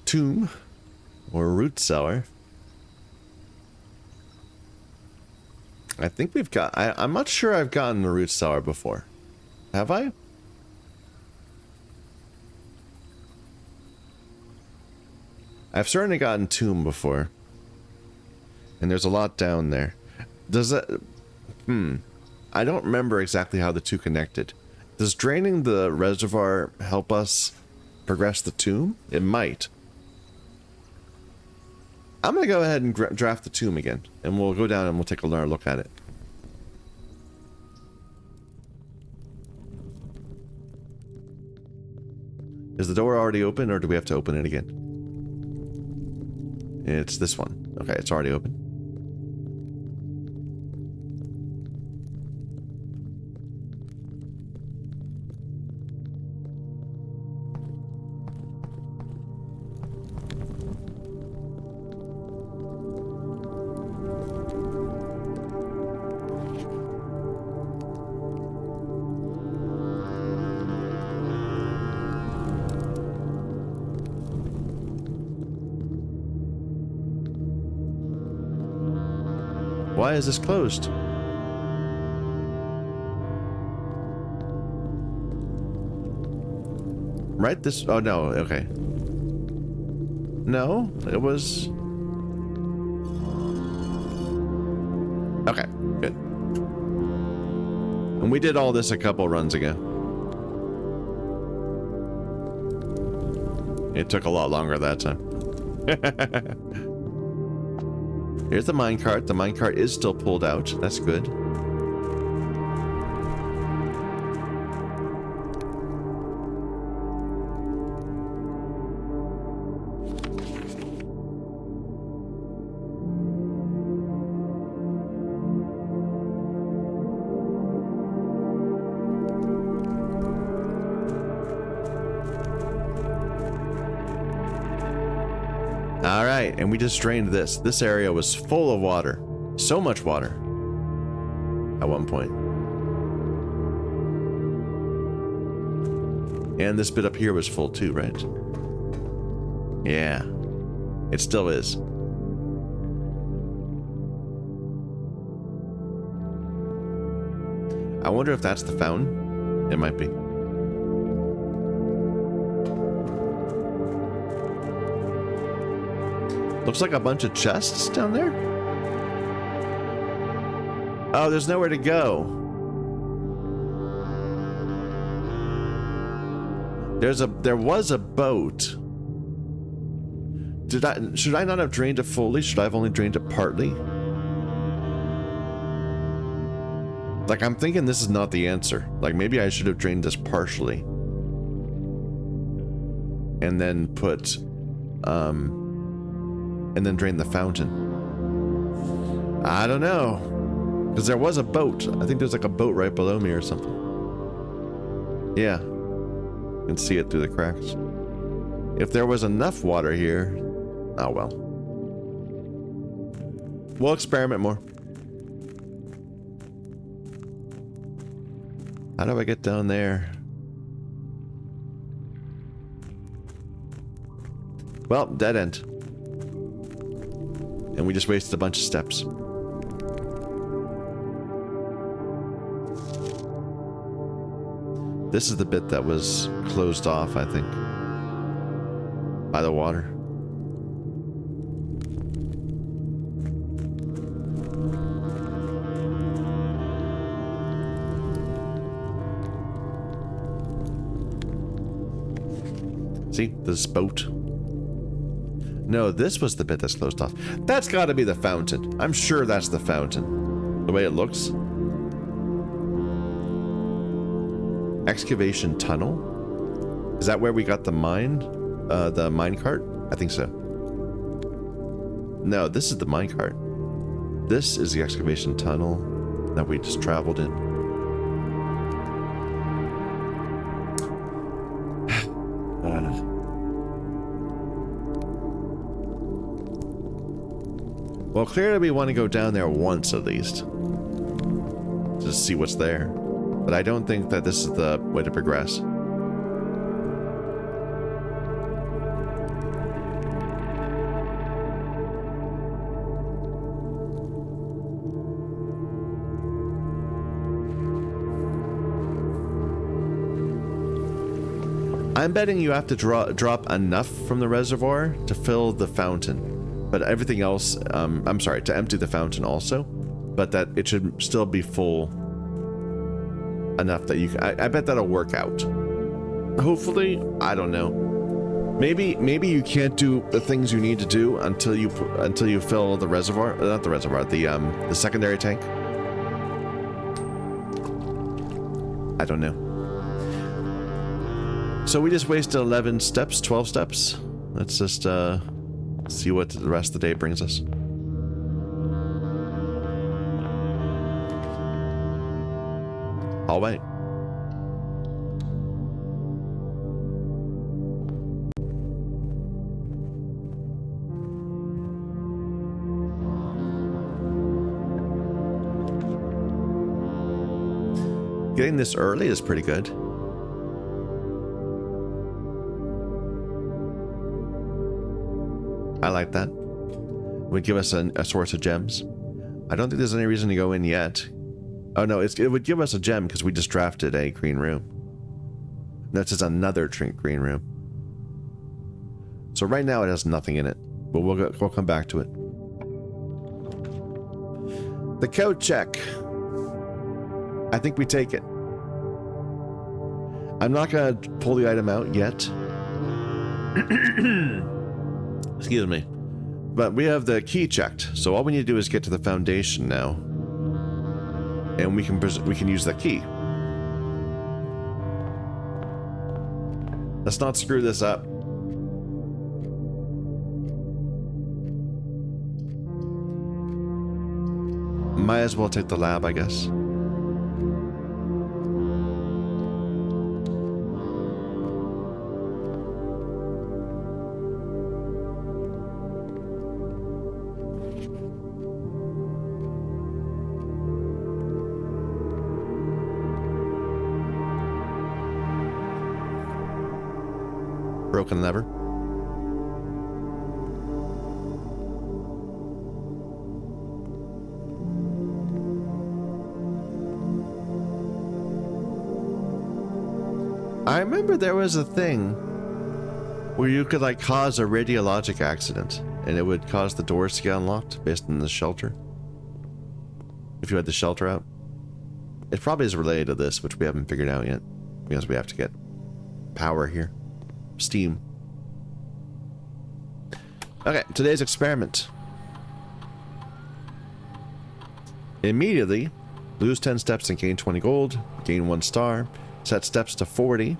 Tomb or root cellar. I think we've got. I'm not sure I've gotten the root cellar before. Have I? I've certainly gotten tomb before. And there's a lot down there. Does that... I don't remember exactly how the two connected. Does draining the reservoir help us progress the tomb? It might. I'm going to go ahead and draft the tomb again. And we'll go down and we'll take another look at it. Is the door already open, or do we have to open it again? It's this one. Okay, it's already open. Why is this closed? Right? This... Oh, no. Okay. No, it was... Okay, good. And we did all this a couple runs ago. It took a lot longer that time. Here's the minecart. The minecart is still pulled out. That's good. Alright, and we just drained this. This area was full of water. So much water. At one point. And this bit up here was full too, right? Yeah. It still is. I wonder if that's the fountain. It might be. Looks like a bunch of chests down there. Oh, there's nowhere to go. There was a boat. Should I not have drained it fully? Should I have only drained it partly? Like, I'm thinking this is not the answer. Like, maybe I should have drained this partially. And then put, and then drain the fountain. I don't know. Because there was a boat. I think there's like a boat right below me or something. Yeah. You can see it through the cracks. If there was enough water here... Oh well. We'll experiment more. How do I get down there? Well, dead end. And we just wasted a bunch of steps. This is the bit that was closed off, I think. By the water. See, this boat. No, this was the bit that's closed off. That's got to be the fountain. I'm sure that's the fountain. The way it looks. Excavation tunnel? Is that where we got the mine? The minecart? I think so. No, this is the minecart. This is the excavation tunnel that we just traveled in. Well, clearly we want to go down there once at least. Just see what's there. But I don't think that this is the way to progress. I'm betting you have to drop enough from the reservoir to fill the fountain. But everything else, I'm sorry, to empty the fountain also. But that it should still be full enough that you can, I bet that'll work out. Hopefully, I don't know. Maybe you can't do the things you need to do until you fill the reservoir, not the reservoir, the secondary tank. I don't know. So we just wasted 11 steps, 12 steps. Let's just see what the rest of the day brings us. I'll wait. Getting this early is pretty good. I like that. Would give us a source of gems. I don't think there's any reason to go in yet. Oh no, it would give us a gem because we just drafted a green room. That's just another green room. So right now it has nothing in it, but we'll come back to it. The code check. I think we take it. I'm not gonna pull the item out yet. Excuse me. But we have the key checked, so all we need to do is get to the foundation now, and we can use that key. Let's not screw this up. Might as well take the lab, I guess. Broken lever. I remember there was a thing where you could like cause a radiologic accident and it would cause the doors to get unlocked based on the shelter. If you had the shelter out. It probably is related to this, which we haven't figured out yet because we have to get power here. Steam. Okay, today's experiment. Immediately, lose 10 steps and gain 20 gold, gain 1 star, set steps to 40.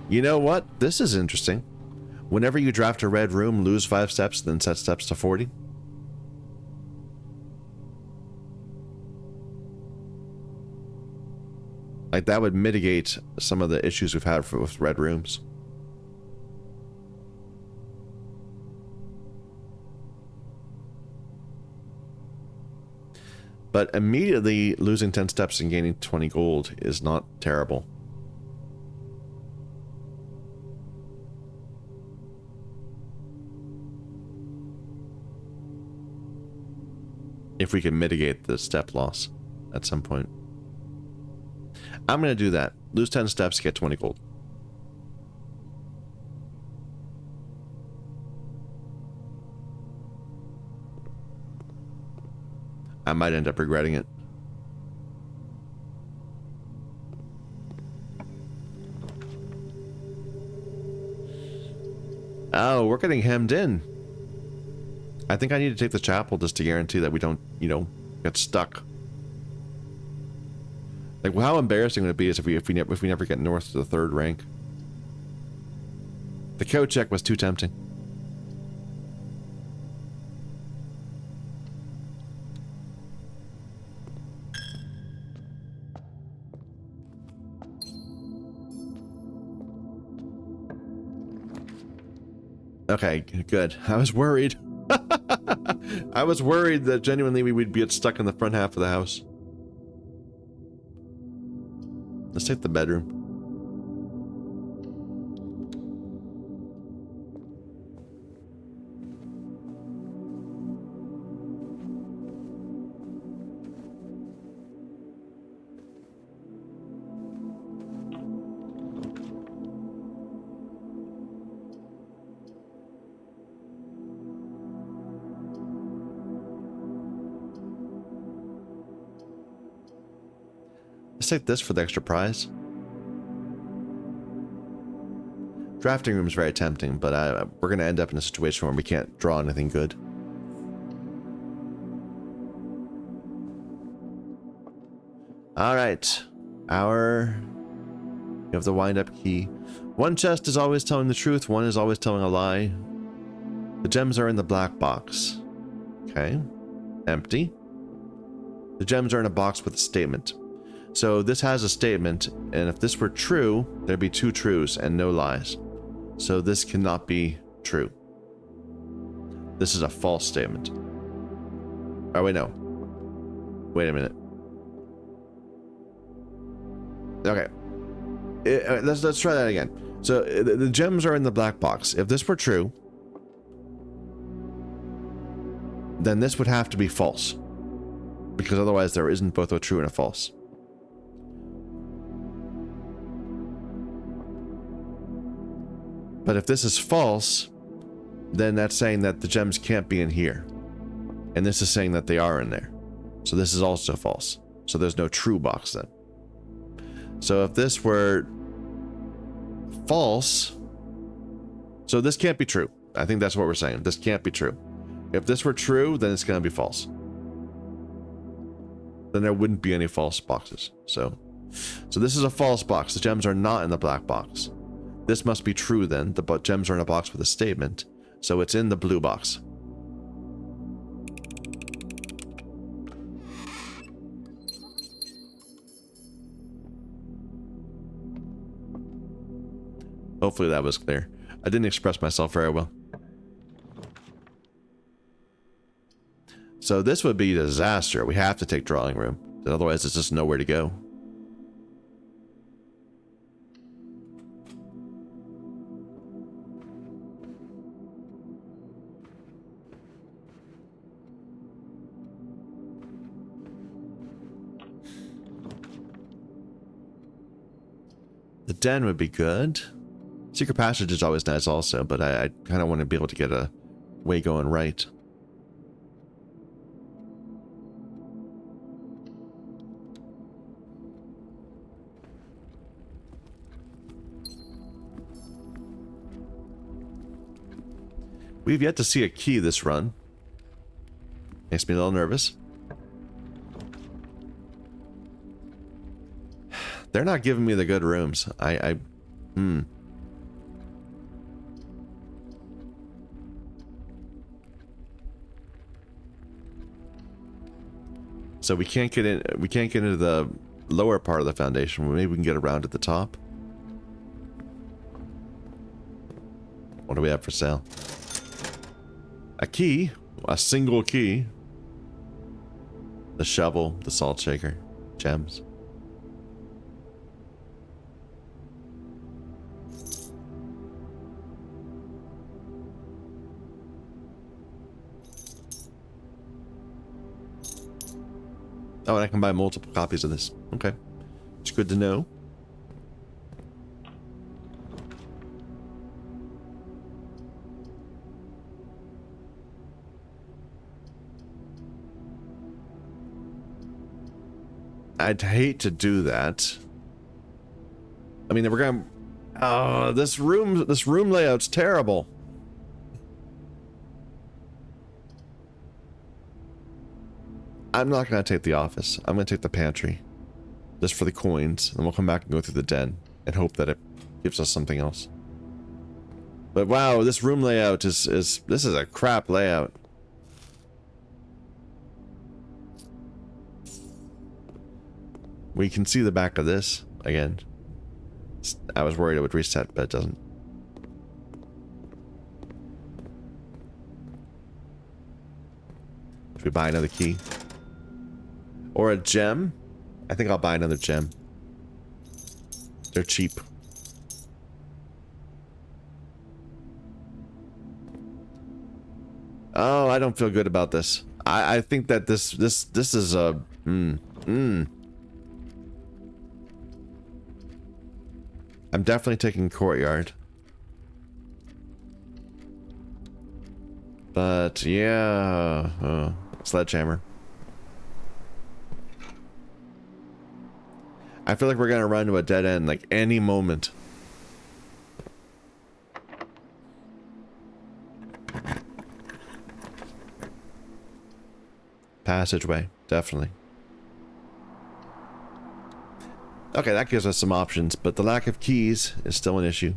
You know what? This is interesting. Whenever you draft a red room, lose 5 steps, then set steps to 40. Like, that would mitigate some of the issues we've had with red rooms. But immediately losing 10 steps and gaining 20 gold is not terrible. If we can mitigate the step loss at some point. I'm going to do that. Lose 10 steps, get 20 gold. I might end up regretting it. Oh, we're getting hemmed in. I think I need to take the chapel just to guarantee that we don't, you know, get stuck. Like, well, how embarrassing would it be is if we never get north to the 3rd rank? The code check was too tempting. Okay, good. I was worried. I was worried that genuinely we would get stuck in the front half of the house. Let's take the bedroom. Let's take this for the extra prize. Drafting room is very tempting, but we're going to end up in a situation where we can't draw anything good. Alright. You have the wind-up key. One chest is always telling the truth, one is always telling a lie. The gems are in the black box. Okay. Empty. The gems are in a box with a statement. So this has a statement, and if this were true, there'd be 2 trues and no lies. So this cannot be true. This is a false statement. Oh, wait, no. Wait a minute. Okay. Let's try that again. So the gems are in the black box. If this were true, then this would have to be false. Because otherwise there isn't both a true and a false. But if this is false, then that's saying that the gems can't be in here. And this is saying that they are in there. So this is also false. So there's no true box then. So if this were false, so this can't be true. I think that's what we're saying. This can't be true. If this were true, then it's going to be false. Then there wouldn't be any false boxes. So this is a false box. The gems are not in the black box. This must be true then. The gems are in a box with a statement. So it's in the blue box. Hopefully that was clear. I didn't express myself very well. So this would be a disaster. We have to take drawing room. Otherwise, there's just nowhere to go. The den would be good. Secret passage is always nice also, but I kind of want to be able to get a way going right. We've yet to see a key this run. Makes me a little nervous. They're not giving me the good rooms. So we can't get in. We can't get into the lower part of the foundation. Maybe we can get around at the top. What do we have for sale? A key, a single key. The shovel, the salt shaker, gems. Oh, and I can buy multiple copies of this. Okay. It's good to know. I'd hate to do that. I mean, we're gonna... Oh, this room layout's terrible. I'm not gonna take the office. I'm gonna take the pantry. Just for the coins. And we'll come back and go through the den. And hope that it gives us something else. But wow, this room layout is this is a crap layout. We can see the back of this again. I was worried it would reset, but it doesn't. Should we buy another key? Or a gem? I think I'll buy another gem. They're cheap. Oh, I don't feel good about this. I think that this is a I'm definitely taking courtyard. But yeah, sledgehammer. I feel like we're gonna run to a dead end like any moment. Passageway, definitely. Okay, that gives us some options, but the lack of keys is still an issue.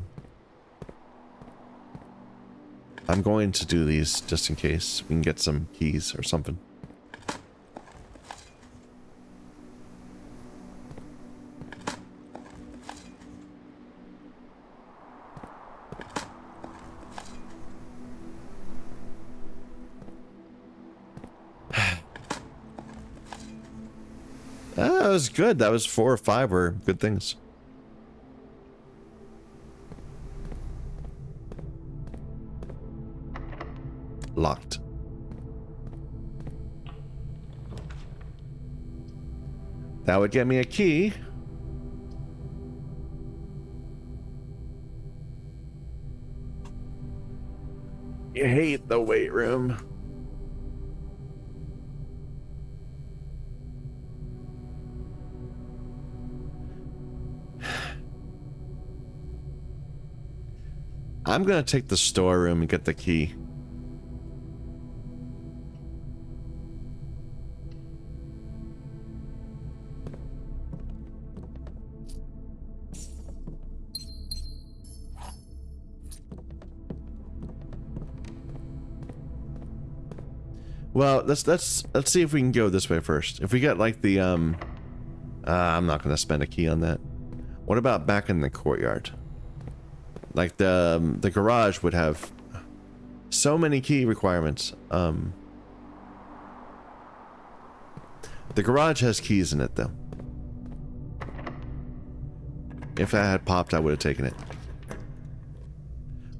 I'm going to do these just in case we can get some keys or something. That was good. That was 4 or 5 were good things. Locked. That would get me a key. You hate the weight room. I'm gonna take the storeroom and get the key. Well, let's see if we can go this way first. If we get like the I'm not gonna spend a key on that. What about back in the courtyard? Like the garage would have so many key requirements. The garage has keys in it though. If that had popped, I would have taken it.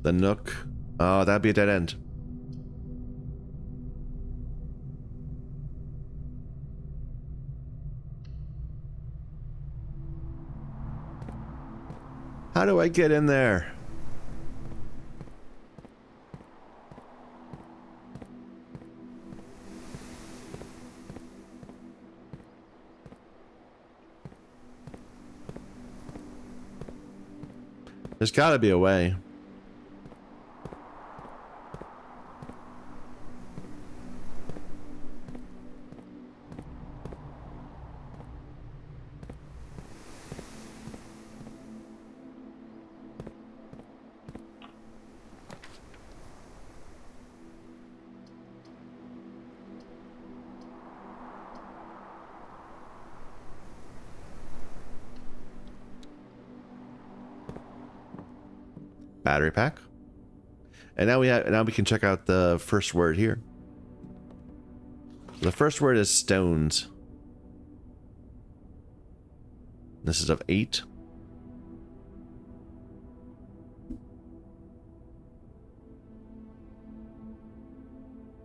The nook. Oh, that'd be a dead end. How do I get in there? There's gotta be a way. Battery pack. And now we can check out the first word here. The first word is stones. This is of 8.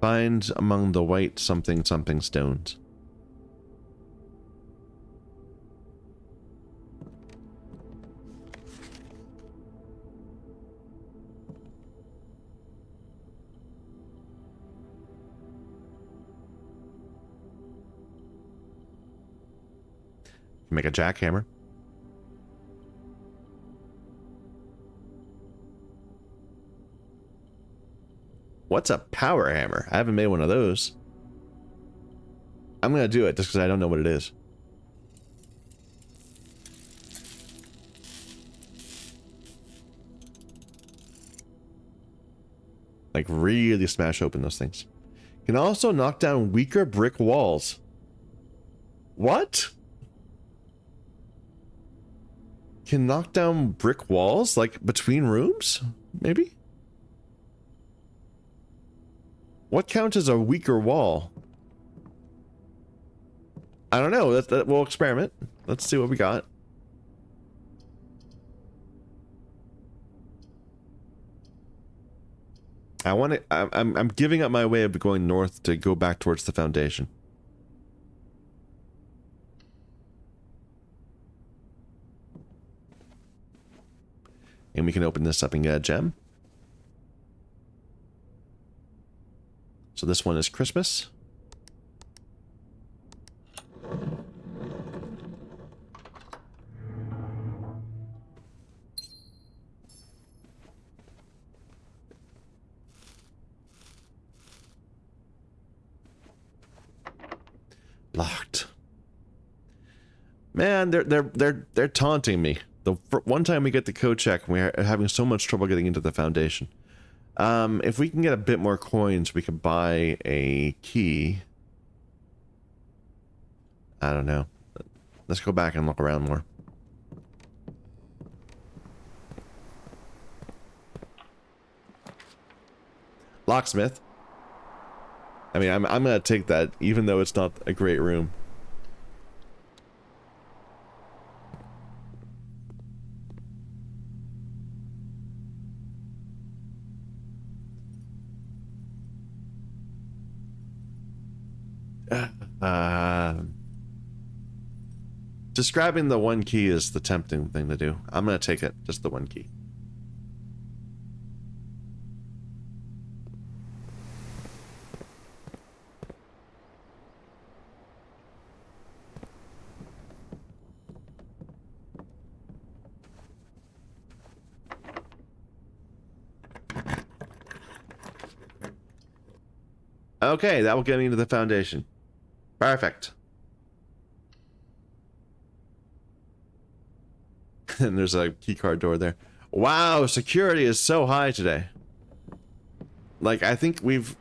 Find among the white something something stones. Make a jackhammer. What's a power hammer? I haven't made one of those. I'm gonna do it just because I don't know what it is. Like really smash open those things. Can also knock down weaker brick walls. What? Can knock down brick walls, like between rooms, maybe? What counts as a weaker wall? I don't know. We'll experiment. Let's see what we got. I want to. I'm giving up my way of going north to go back towards the foundation. And we can open this up and get a gem. So this one is Christmas. Locked. Man, they're taunting me. The one time we get the code check, we're having so much trouble getting into the foundation. If we can get a bit more coins, we could buy a key. I don't know. Let's go back and look around more. Locksmith. I mean, I'm gonna take that, even though it's not a great room. Just grabbing the one key is the tempting thing to do. I'm gonna take it, just the one key. Okay, that will get me into the foundation. Perfect. And there's a keycard door there. Wow, security is so high today. Like, I think we've...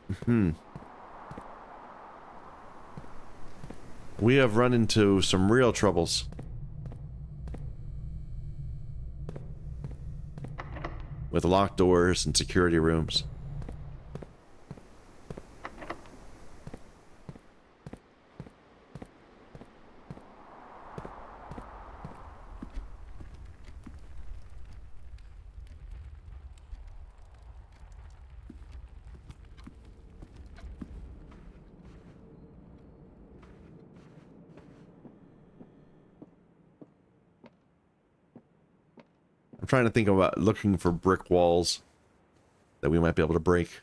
We have run into some real troubles. With locked doors and security rooms. I'm trying to think about looking for brick walls that we might be able to break.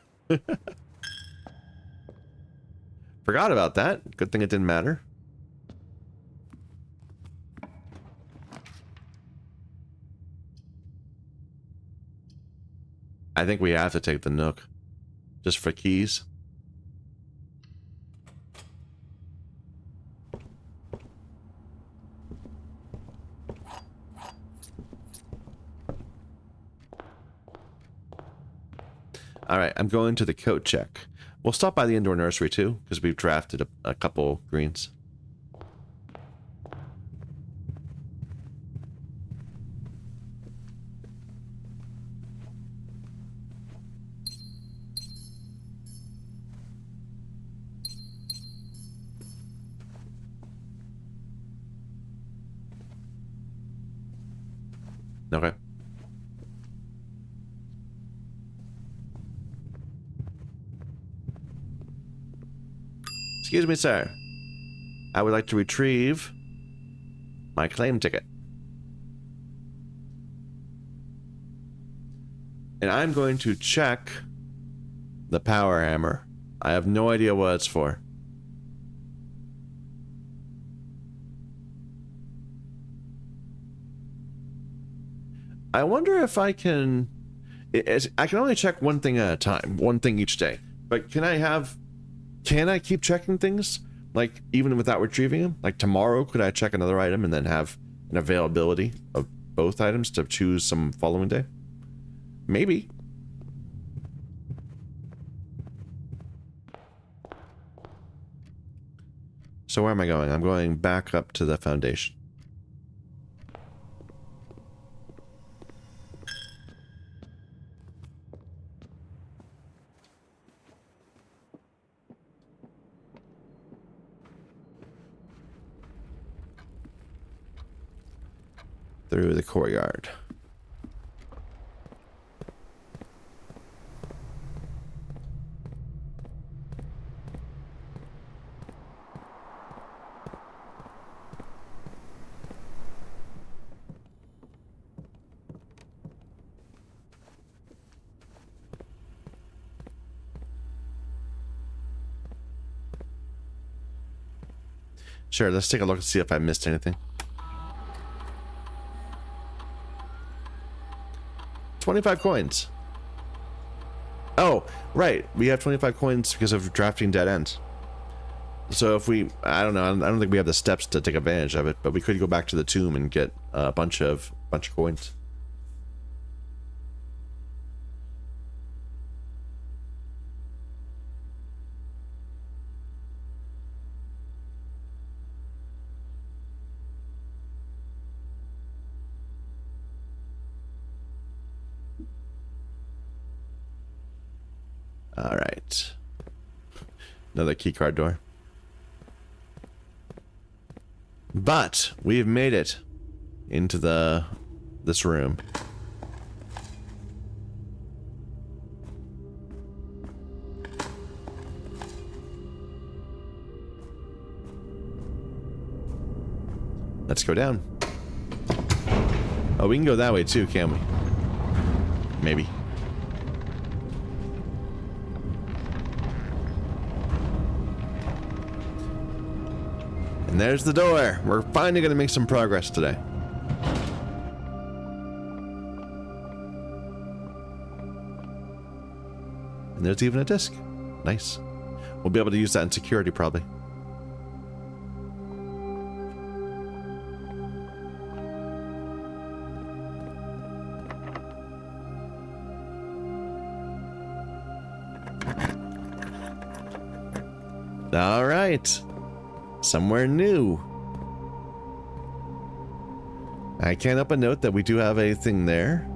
Forgot about that. Good thing it didn't matter. I think we have to take the Nook. Just for keys. Alright, I'm going to the coat check. We'll stop by the indoor nursery too, because we've drafted a couple greens. Okay. Excuse me, sir. I would like to retrieve my claim ticket. And I'm going to check the power hammer. I have no idea what it's for. I wonder if I can... I can only check one thing at a time, one thing each day. But can I keep checking things? Like, even without retrieving them? Like, tomorrow, could I check another item and then have an availability of both items to choose some following day? Maybe. So where am I going? I'm going back up to the foundation. Through the courtyard. Sure, let's take a look and see if I missed anything. 25 coins. Oh, right. We have 25 coins because of drafting dead ends. So if we, I don't know, I don't think we have the steps to take advantage of it, but we could go back to the tomb and get a bunch of coins. All right. Another keycard door. But we've made it into this room. Let's go down. Oh, we can go that way too, can't we? Maybe. And there's the door. We're finally going to make some progress today. And there's even a disc. Nice. We'll be able to use that in security, probably. All right. Somewhere new. I can't help but note that we do have a thing there.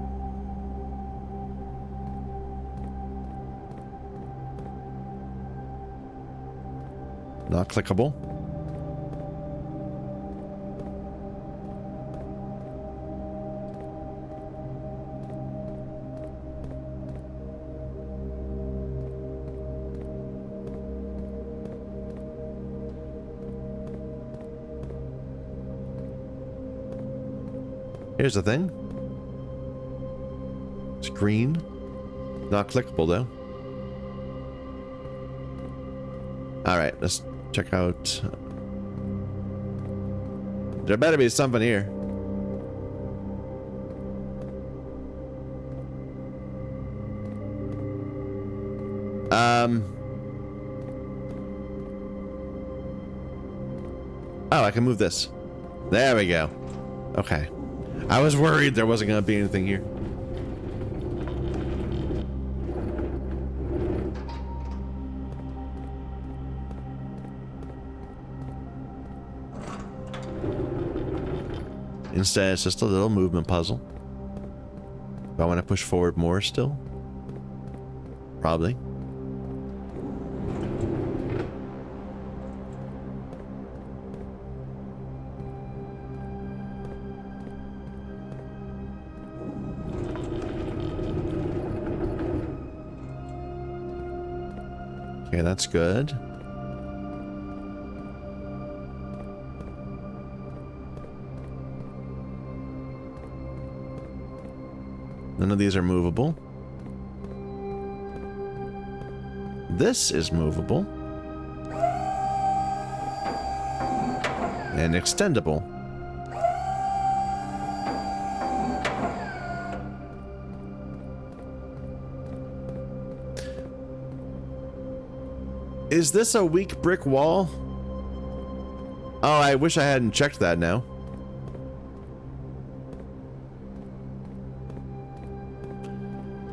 Not clickable. Here's the thing. It's green. Not clickable though. Alright, let's check out. There better be something here. Oh, I can move this. There we go. Okay. I was worried there wasn't going to be anything here. Instead, it's just a little movement puzzle. Do I want to push forward more still? Probably. Okay, that's good. None of these are movable. This is movable. And extendable. Is this a weak brick wall? Oh, I wish I hadn't checked that now.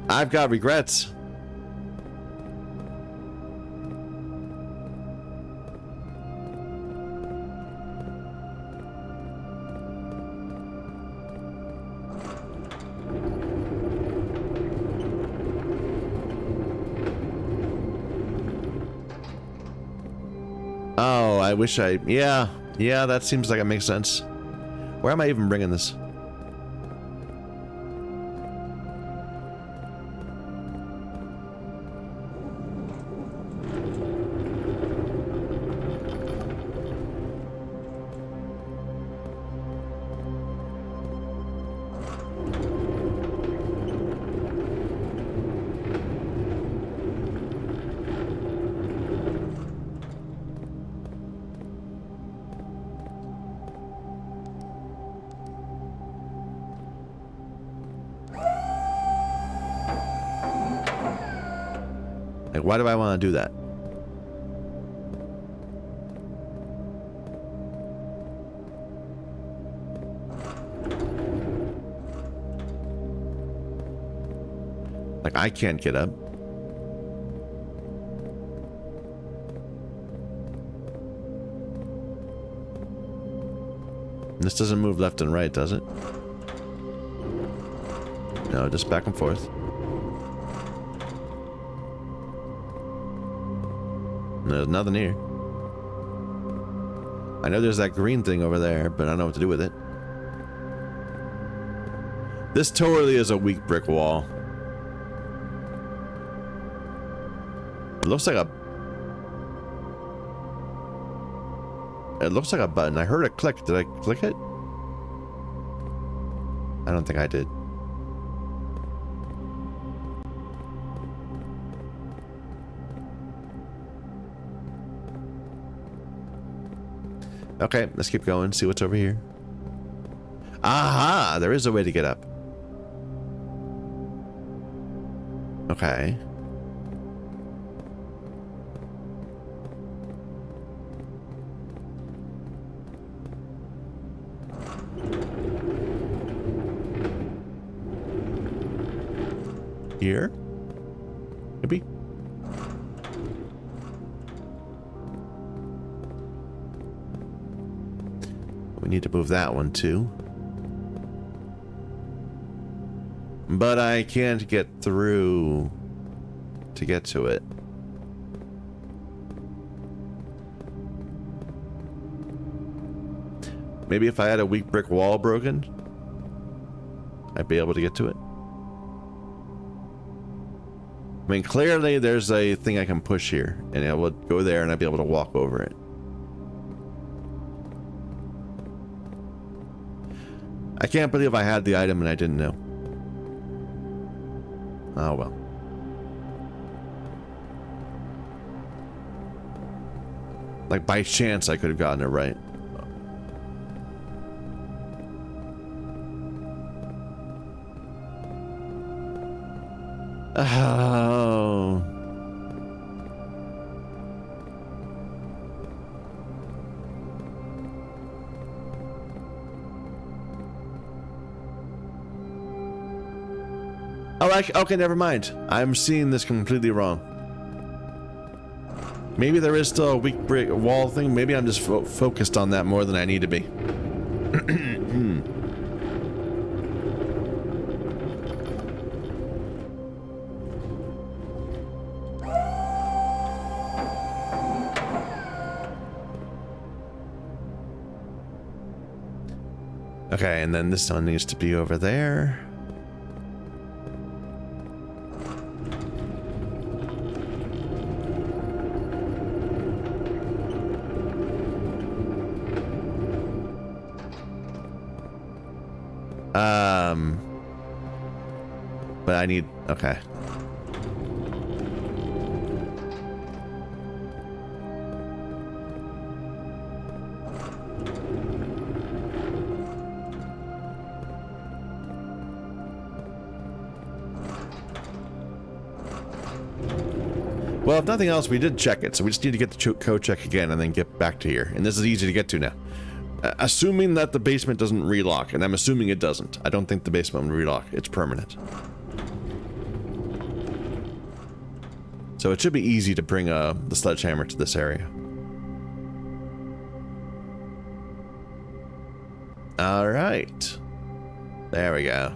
I've got regrets. Oh, I wish I... Yeah, that seems like it makes sense. Where am I even bringing this? Like, why do I want to do that? Like, I can't get up. This doesn't move left and right, does it? No, just back and forth. There's nothing here. I know there's that green thing over there, but I don't know what to do with it. This totally is a weak brick wall. It looks like a... It looks like a button. I heard a click. Did I click it? I don't think I did. Okay, let's keep going, see what's over here. Aha! There is a way to get up. Okay. Here? Maybe? We need to move that one too. But I can't get through to get to it. Maybe if I had a weak brick wall broken, I'd be able to get to it. I mean, clearly there's a thing I can push here, and I would go there and I'd be able to walk over it. I can't believe I had the item and I didn't know. Oh well. Like by chance I could have gotten it right. Oh. Oh, okay, never mind. I'm seeing this completely wrong. Maybe there is still a weak brick wall thing. Maybe I'm just focused on that more than I need to be. Okay, and then this one needs to be over there. But I need, okay. Well, if nothing else, we did check it, so we just need to get the code check again and then get back to here. And this is easy to get to now. Assuming that the basement doesn't relock, and I'm assuming it doesn't. I don't think the basement will relock. It's permanent. So it should be easy to bring the sledgehammer to this area. All right. There we go.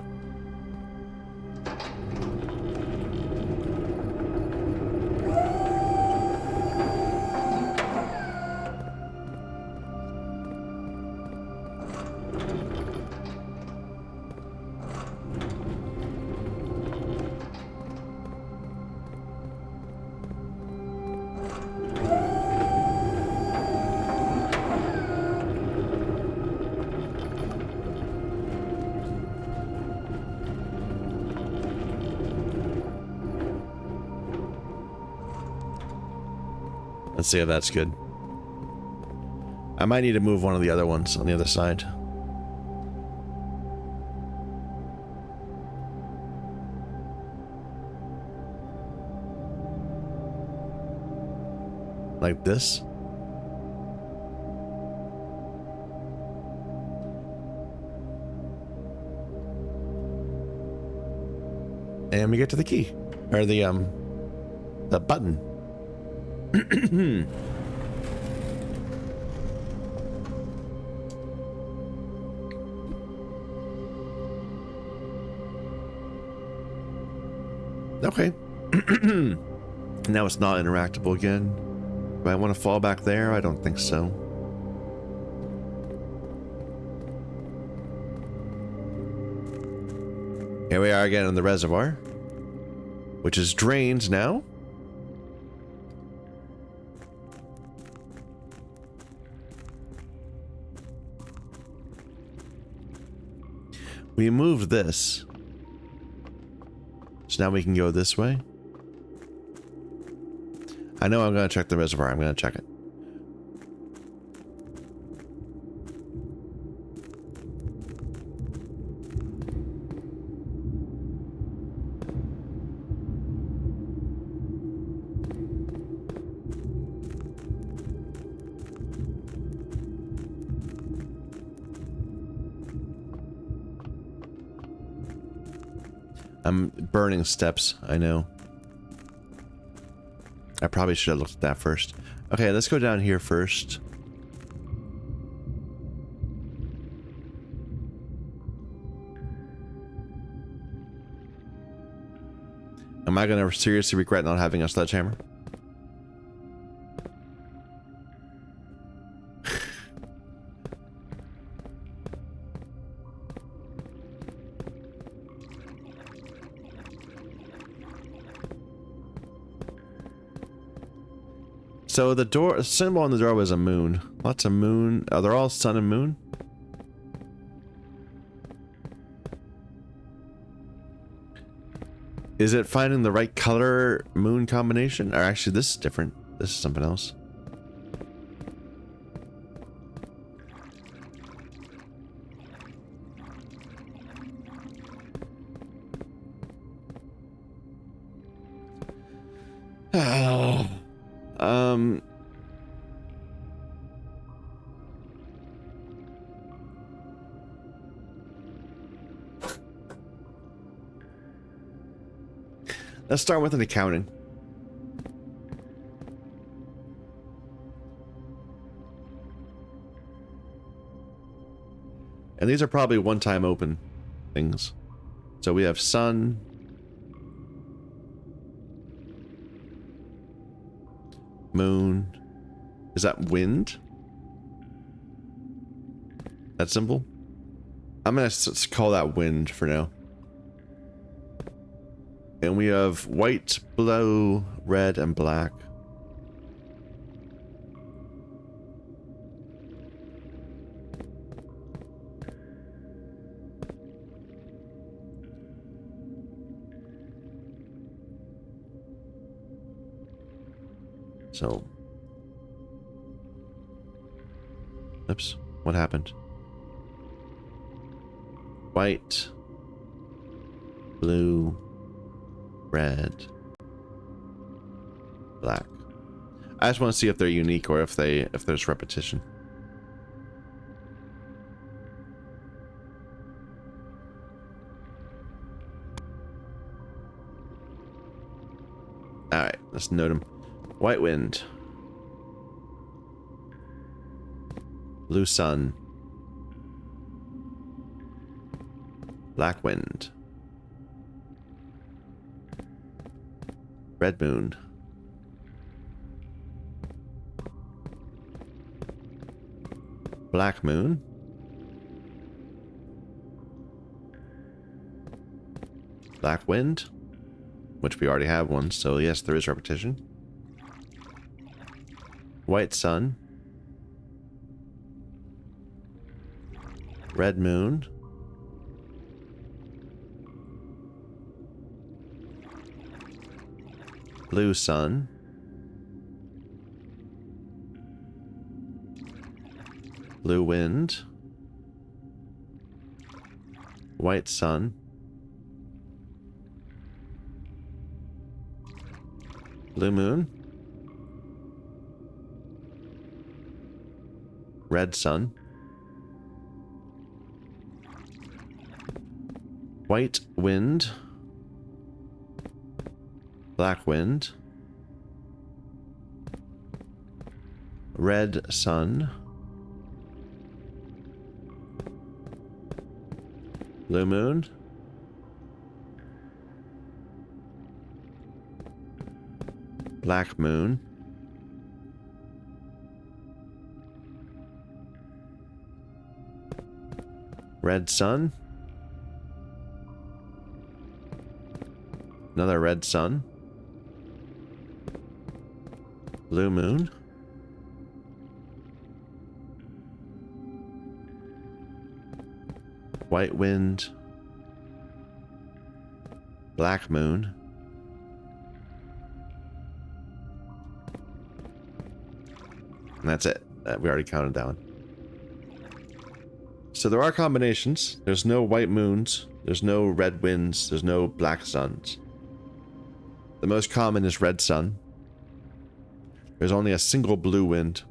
Let's see if that's good. I might need to move one of the other ones on the other side. Like this. And we get to the key. Or the button. Okay. Now it's not interactable again. Do I want to fall back there? I don't think so. Here we are again in the reservoir, which is drained now. We We moved this. So now we can go this way. I know I'm going to check the reservoir. I'm going to check it. I'm burning steps, I know. I probably should have looked at that first. Okay, let's go down here first. Am I going to seriously regret not having a sledgehammer? So the door symbol on the door was a moon. Lots of moon. Oh, they're all sun and moon? Is it finding the right color moon combination? Or actually, this is different. This is something else. Let's start with an accounting. And these are probably one-time open things. So we have sun. Moon. Is that wind? That symbol? I'm gonna call that wind for now. And we have white, blue, red, and black. So, oops, what happened? White, blue, red, black. I just want to see if they're unique or if there's repetition. All right, let's note them. White wind, blue sun, black wind, red moon, black moon, black wind, which we already have one, so yes, there is repetition. White sun, red moon, blue sun, blue wind, white sun, blue moon, red sun, white wind, black wind, red sun, blue moon, black moon, red sun, another red sun, blue moon, white wind, Black moon. And that's it. We already counted that one. So there are combinations. There's no white moons. There's no red winds. There's no black suns. The most common is red sun. There's only a single blue wind.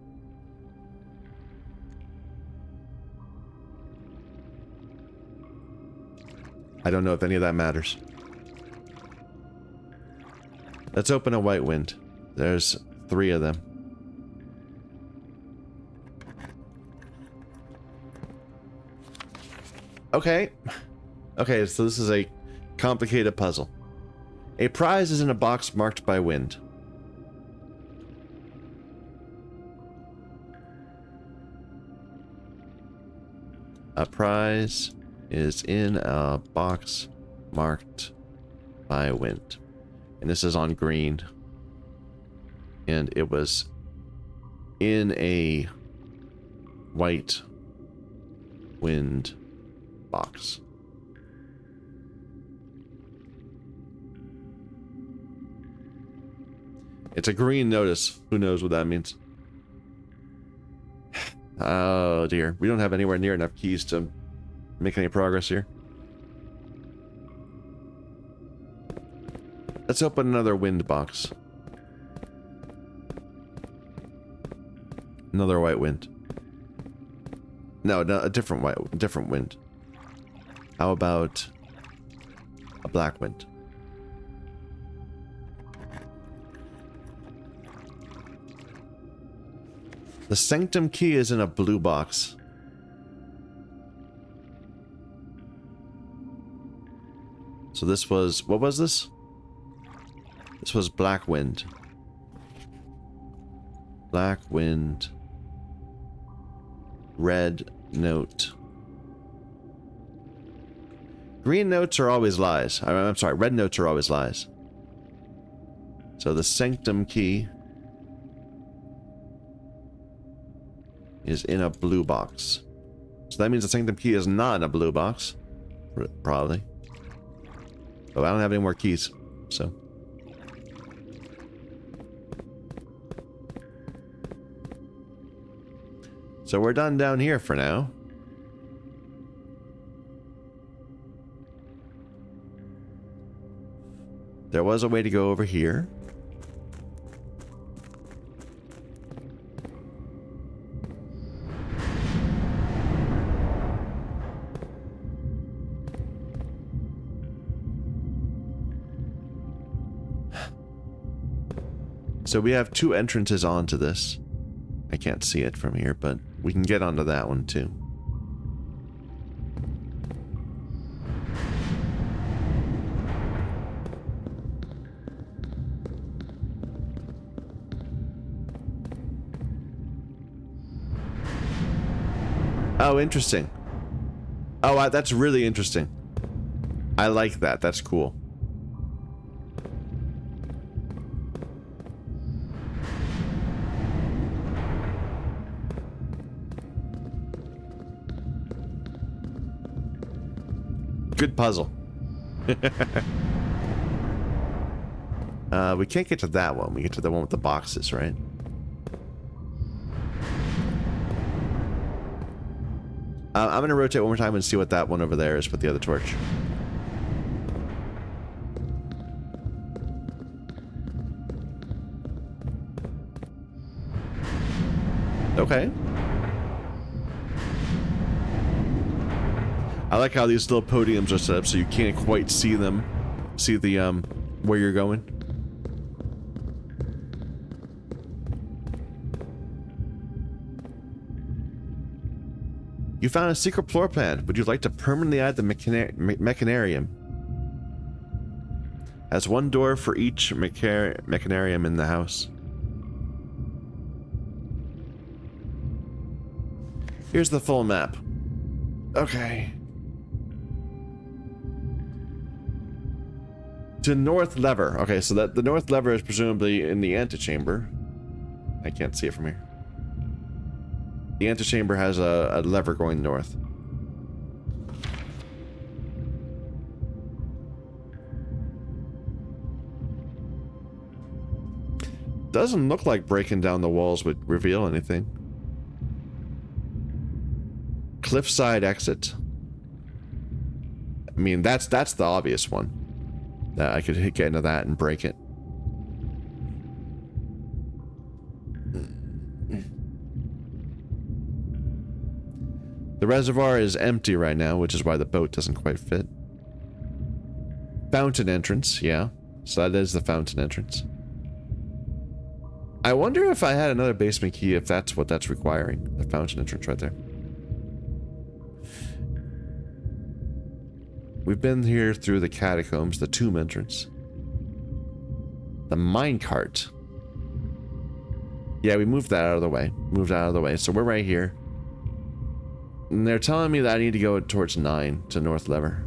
I don't know if any of that matters. Let's open a white wind. There's 3 of them. Okay. Okay, so this is a complicated puzzle. A prize is in a box marked by wind. A prize is in a box marked by wind. And this is on green. And it was in a white wind box. It's a green notice. Who knows what that means? Oh dear. We don't have anywhere near enough keys to make any progress here. Let's open another wind box. Another white wind. No, a different wind. How about a black wind? The sanctum key is in a blue box. So this was, what was this? This was black wind. Black wind. Red note. Green notes are always lies. I'm sorry, red notes are always lies. So the sanctum key is in a blue box. So that means the sanctum key is not in a blue box. Probably. But I don't have any more keys, so. So we're done down here for now. There was a way to go over here. So we have 2 entrances onto this. I can't see it from here, but we can get onto that one too. Oh, interesting. Oh, that's really interesting. I like that. That's cool. Good puzzle. We can't get to that one. We get to the one with the boxes, right? I'm going to rotate one more time and see what that one over there is with the other torch. Okay. I like how these little podiums are set up so you can't quite see them. See the, where you're going. You found a secret floor plan. Would you like to permanently add the mechanarium? Has 1 door for each mechanarium in the house. Here's the full map. Okay. To north lever. Okay, so that the north lever is presumably in the antechamber. I can't see it from here. The antechamber has a lever going north. Doesn't look like breaking down the walls would reveal anything. Cliffside exit. I mean, that's the obvious one. That I could get into that and break it. The reservoir is empty right now, which is why the boat doesn't quite fit. Fountain entrance, yeah. So that is the fountain entrance. I wonder if I had another basement key, if that's what that's requiring. The fountain entrance right there. We've been here through the catacombs, the tomb entrance. The minecart. Yeah, we moved that out of the way. Moved out of the way. So we're right here. And they're telling me that I need to go towards 9 to North Lever.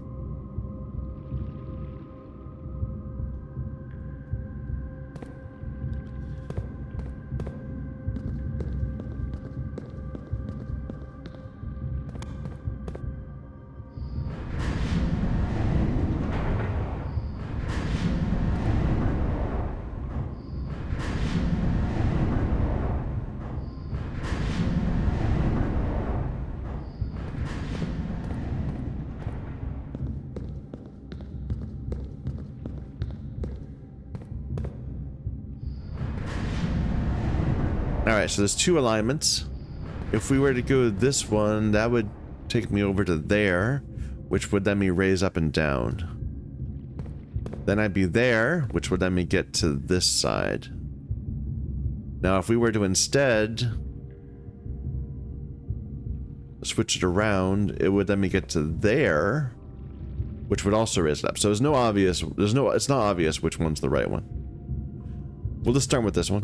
Alright, so there's 2 alignments. If we were to go this one, that would take me over to there, which would let me raise up and down. Then I'd be there, which would let me get to this side. Now, if we were to instead switch it around, it would let me get to there, which would also raise it up. So it's not obvious which one's the right one. We'll just start with this one.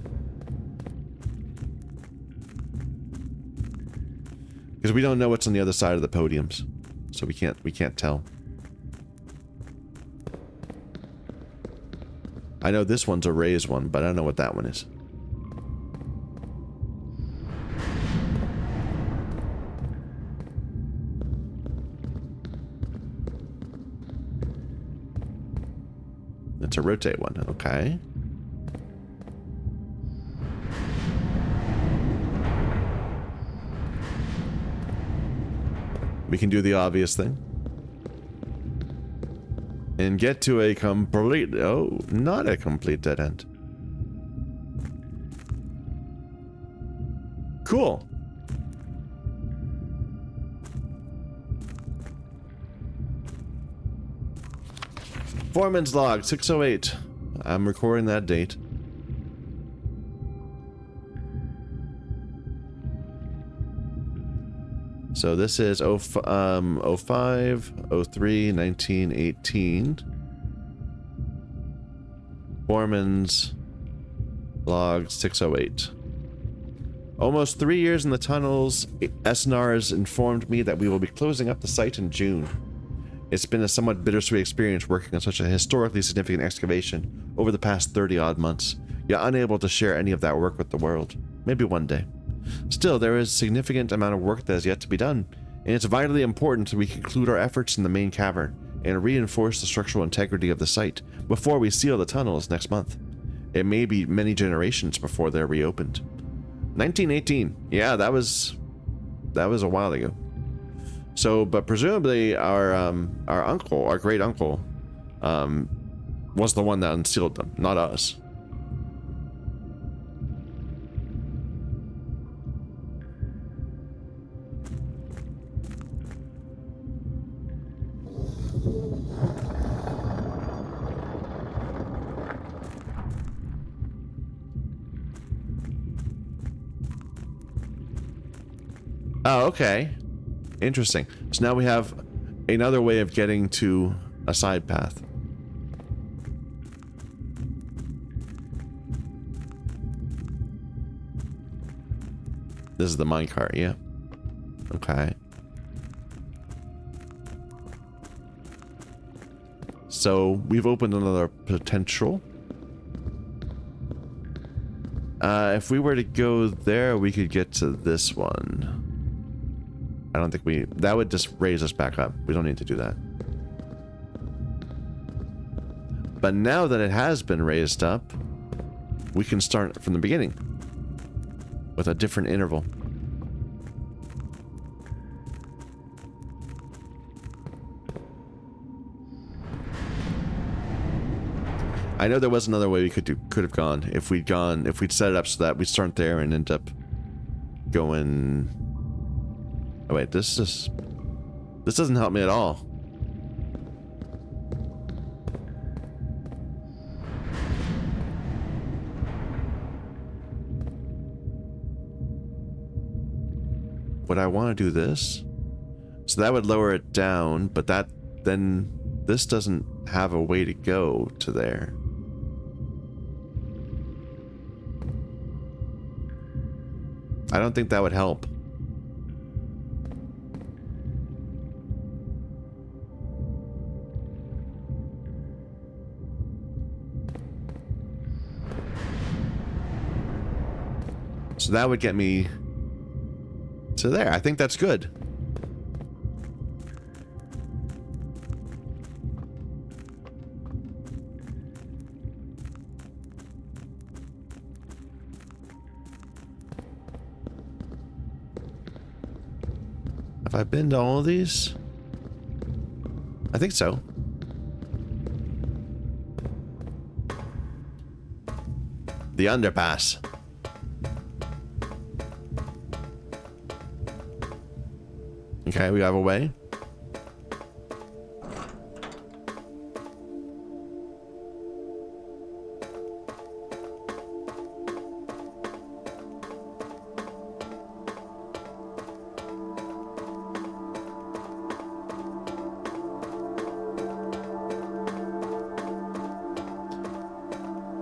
Because we don't know what's on the other side of the podiums. So we can't tell. I know this one's a raised one, but I don't know what that one is. It's a rotate one, okay. We can do the obvious thing. And get to a complete... Oh, not a complete dead end. Cool. Foreman's log, 608. I'm recording that date. So this is 05, 03, 19, 18. Foreman's log 608. Almost 3 years in the tunnels, SNR has informed me that we will be closing up the site in June. It's been a somewhat bittersweet experience working on such a historically significant excavation over the past 30-odd months, yet unable to share any of that work with the world. Maybe one day. Still, there is a significant amount of work that is yet to be done, and it's vitally important that we conclude our efforts in the main cavern and reinforce the structural integrity of the site before we seal the tunnels next month. It may be many generations before they're reopened. 1918. Yeah, that was a while ago. So, but presumably our uncle, our great uncle, was the one that unsealed them, not us. Oh, okay. Interesting. So now we have another way of getting to a side path. This is the minecart, yeah. Okay. So we've opened another potential. If we were to go there, we could get to this one. I don't think that would just raise us back up. We don't need to do that. But now that it has been raised up, we can start from the beginning with a different interval. I know there was another way we could have gone if we'd set it up so that we'd start there and end up going. Oh wait, this doesn't help me at all. Would I want to do this? So that would lower it down, but then this doesn't have a way to go to there. I don't think that would help. So that would get me to there. I think that's good. Have I been to all of these? I think so. The underpass. Okay, we have a way.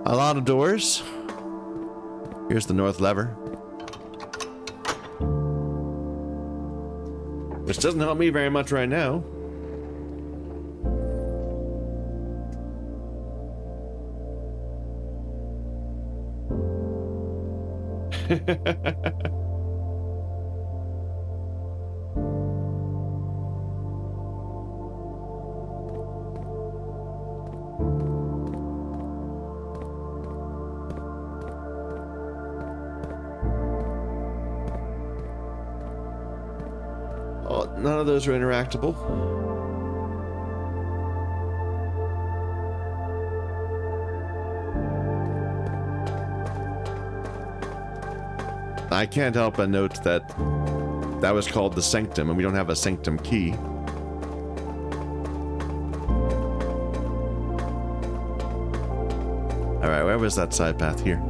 A lot of doors. Here's the north lever. Which doesn't help me very much right now. None of those are interactable. I can't help but note that that was called the sanctum, and we don't have a sanctum key. Alright, where was that side path here?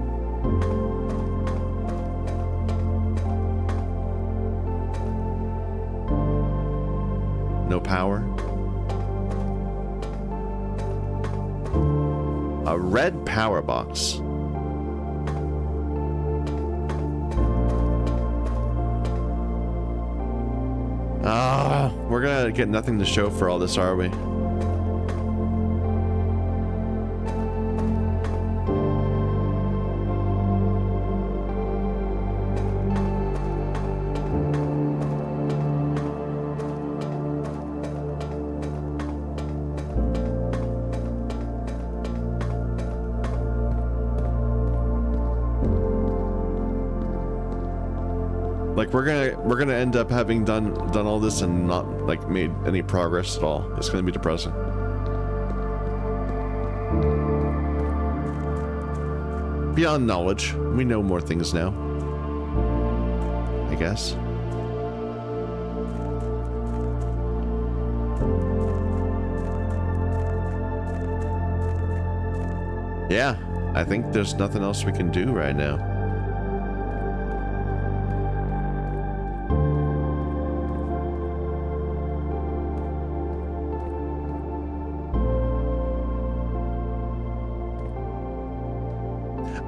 No power. A red power box. Ah, we're gonna get nothing to show for all this, are we? Like we're gonna end up having done all this and not like made any progress at all. It's gonna be depressing. Beyond knowledge, we know more things now, I guess. Yeah, I think there's nothing else we can do right now.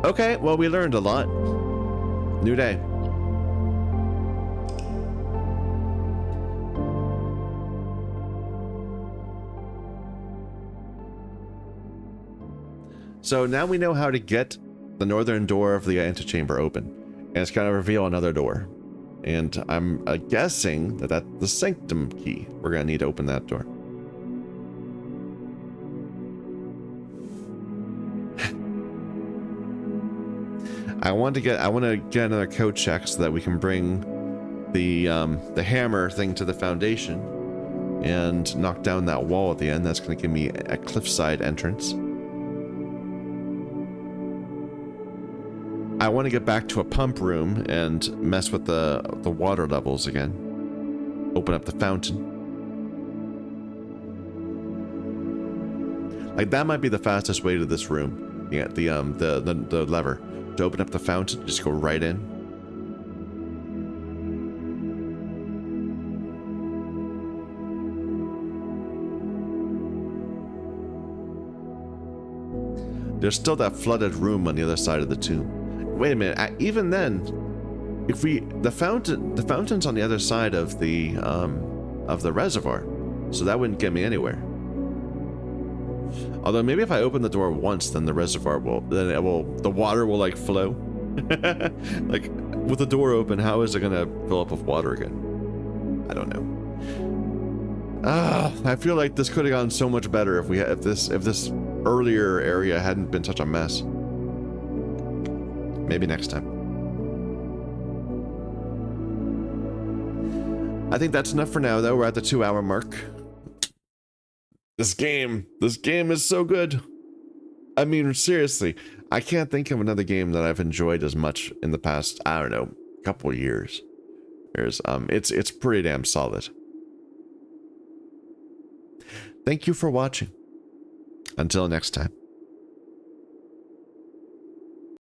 Okay, well, we learned a lot. New day. So now we know how to get the northern door of the antechamber open. And it's going to reveal another door. And I'm guessing that that's the sanctum key. We're going to need to open that door. I want to get another code check so that we can bring the hammer thing to the foundation and knock down that wall at the end. That's going to give me a cliffside entrance. I want to get back to a pump room and mess with the water levels again. Open up the fountain. Like, that might be the fastest way to this room. Yeah, the lever to open up the fountain. Just go right in. There's still that flooded room on the other side of the tomb. Wait a minute. Even then, if the fountain's on the other side of the reservoir, so that wouldn't get me anywhere. Although maybe if I open the door once, then the reservoir the water will like flow. Like, with the door open, how is it gonna fill up with water again? I don't know. I feel like this could have gone so much better if this earlier area hadn't been such a mess. Maybe next time. I think that's enough for now, though. We're at the 2-hour mark. This game is so good. I mean, seriously, I can't think of another game that I've enjoyed as much in the past, I don't know, couple of years. It's pretty damn solid. Thank you for watching. Until next time.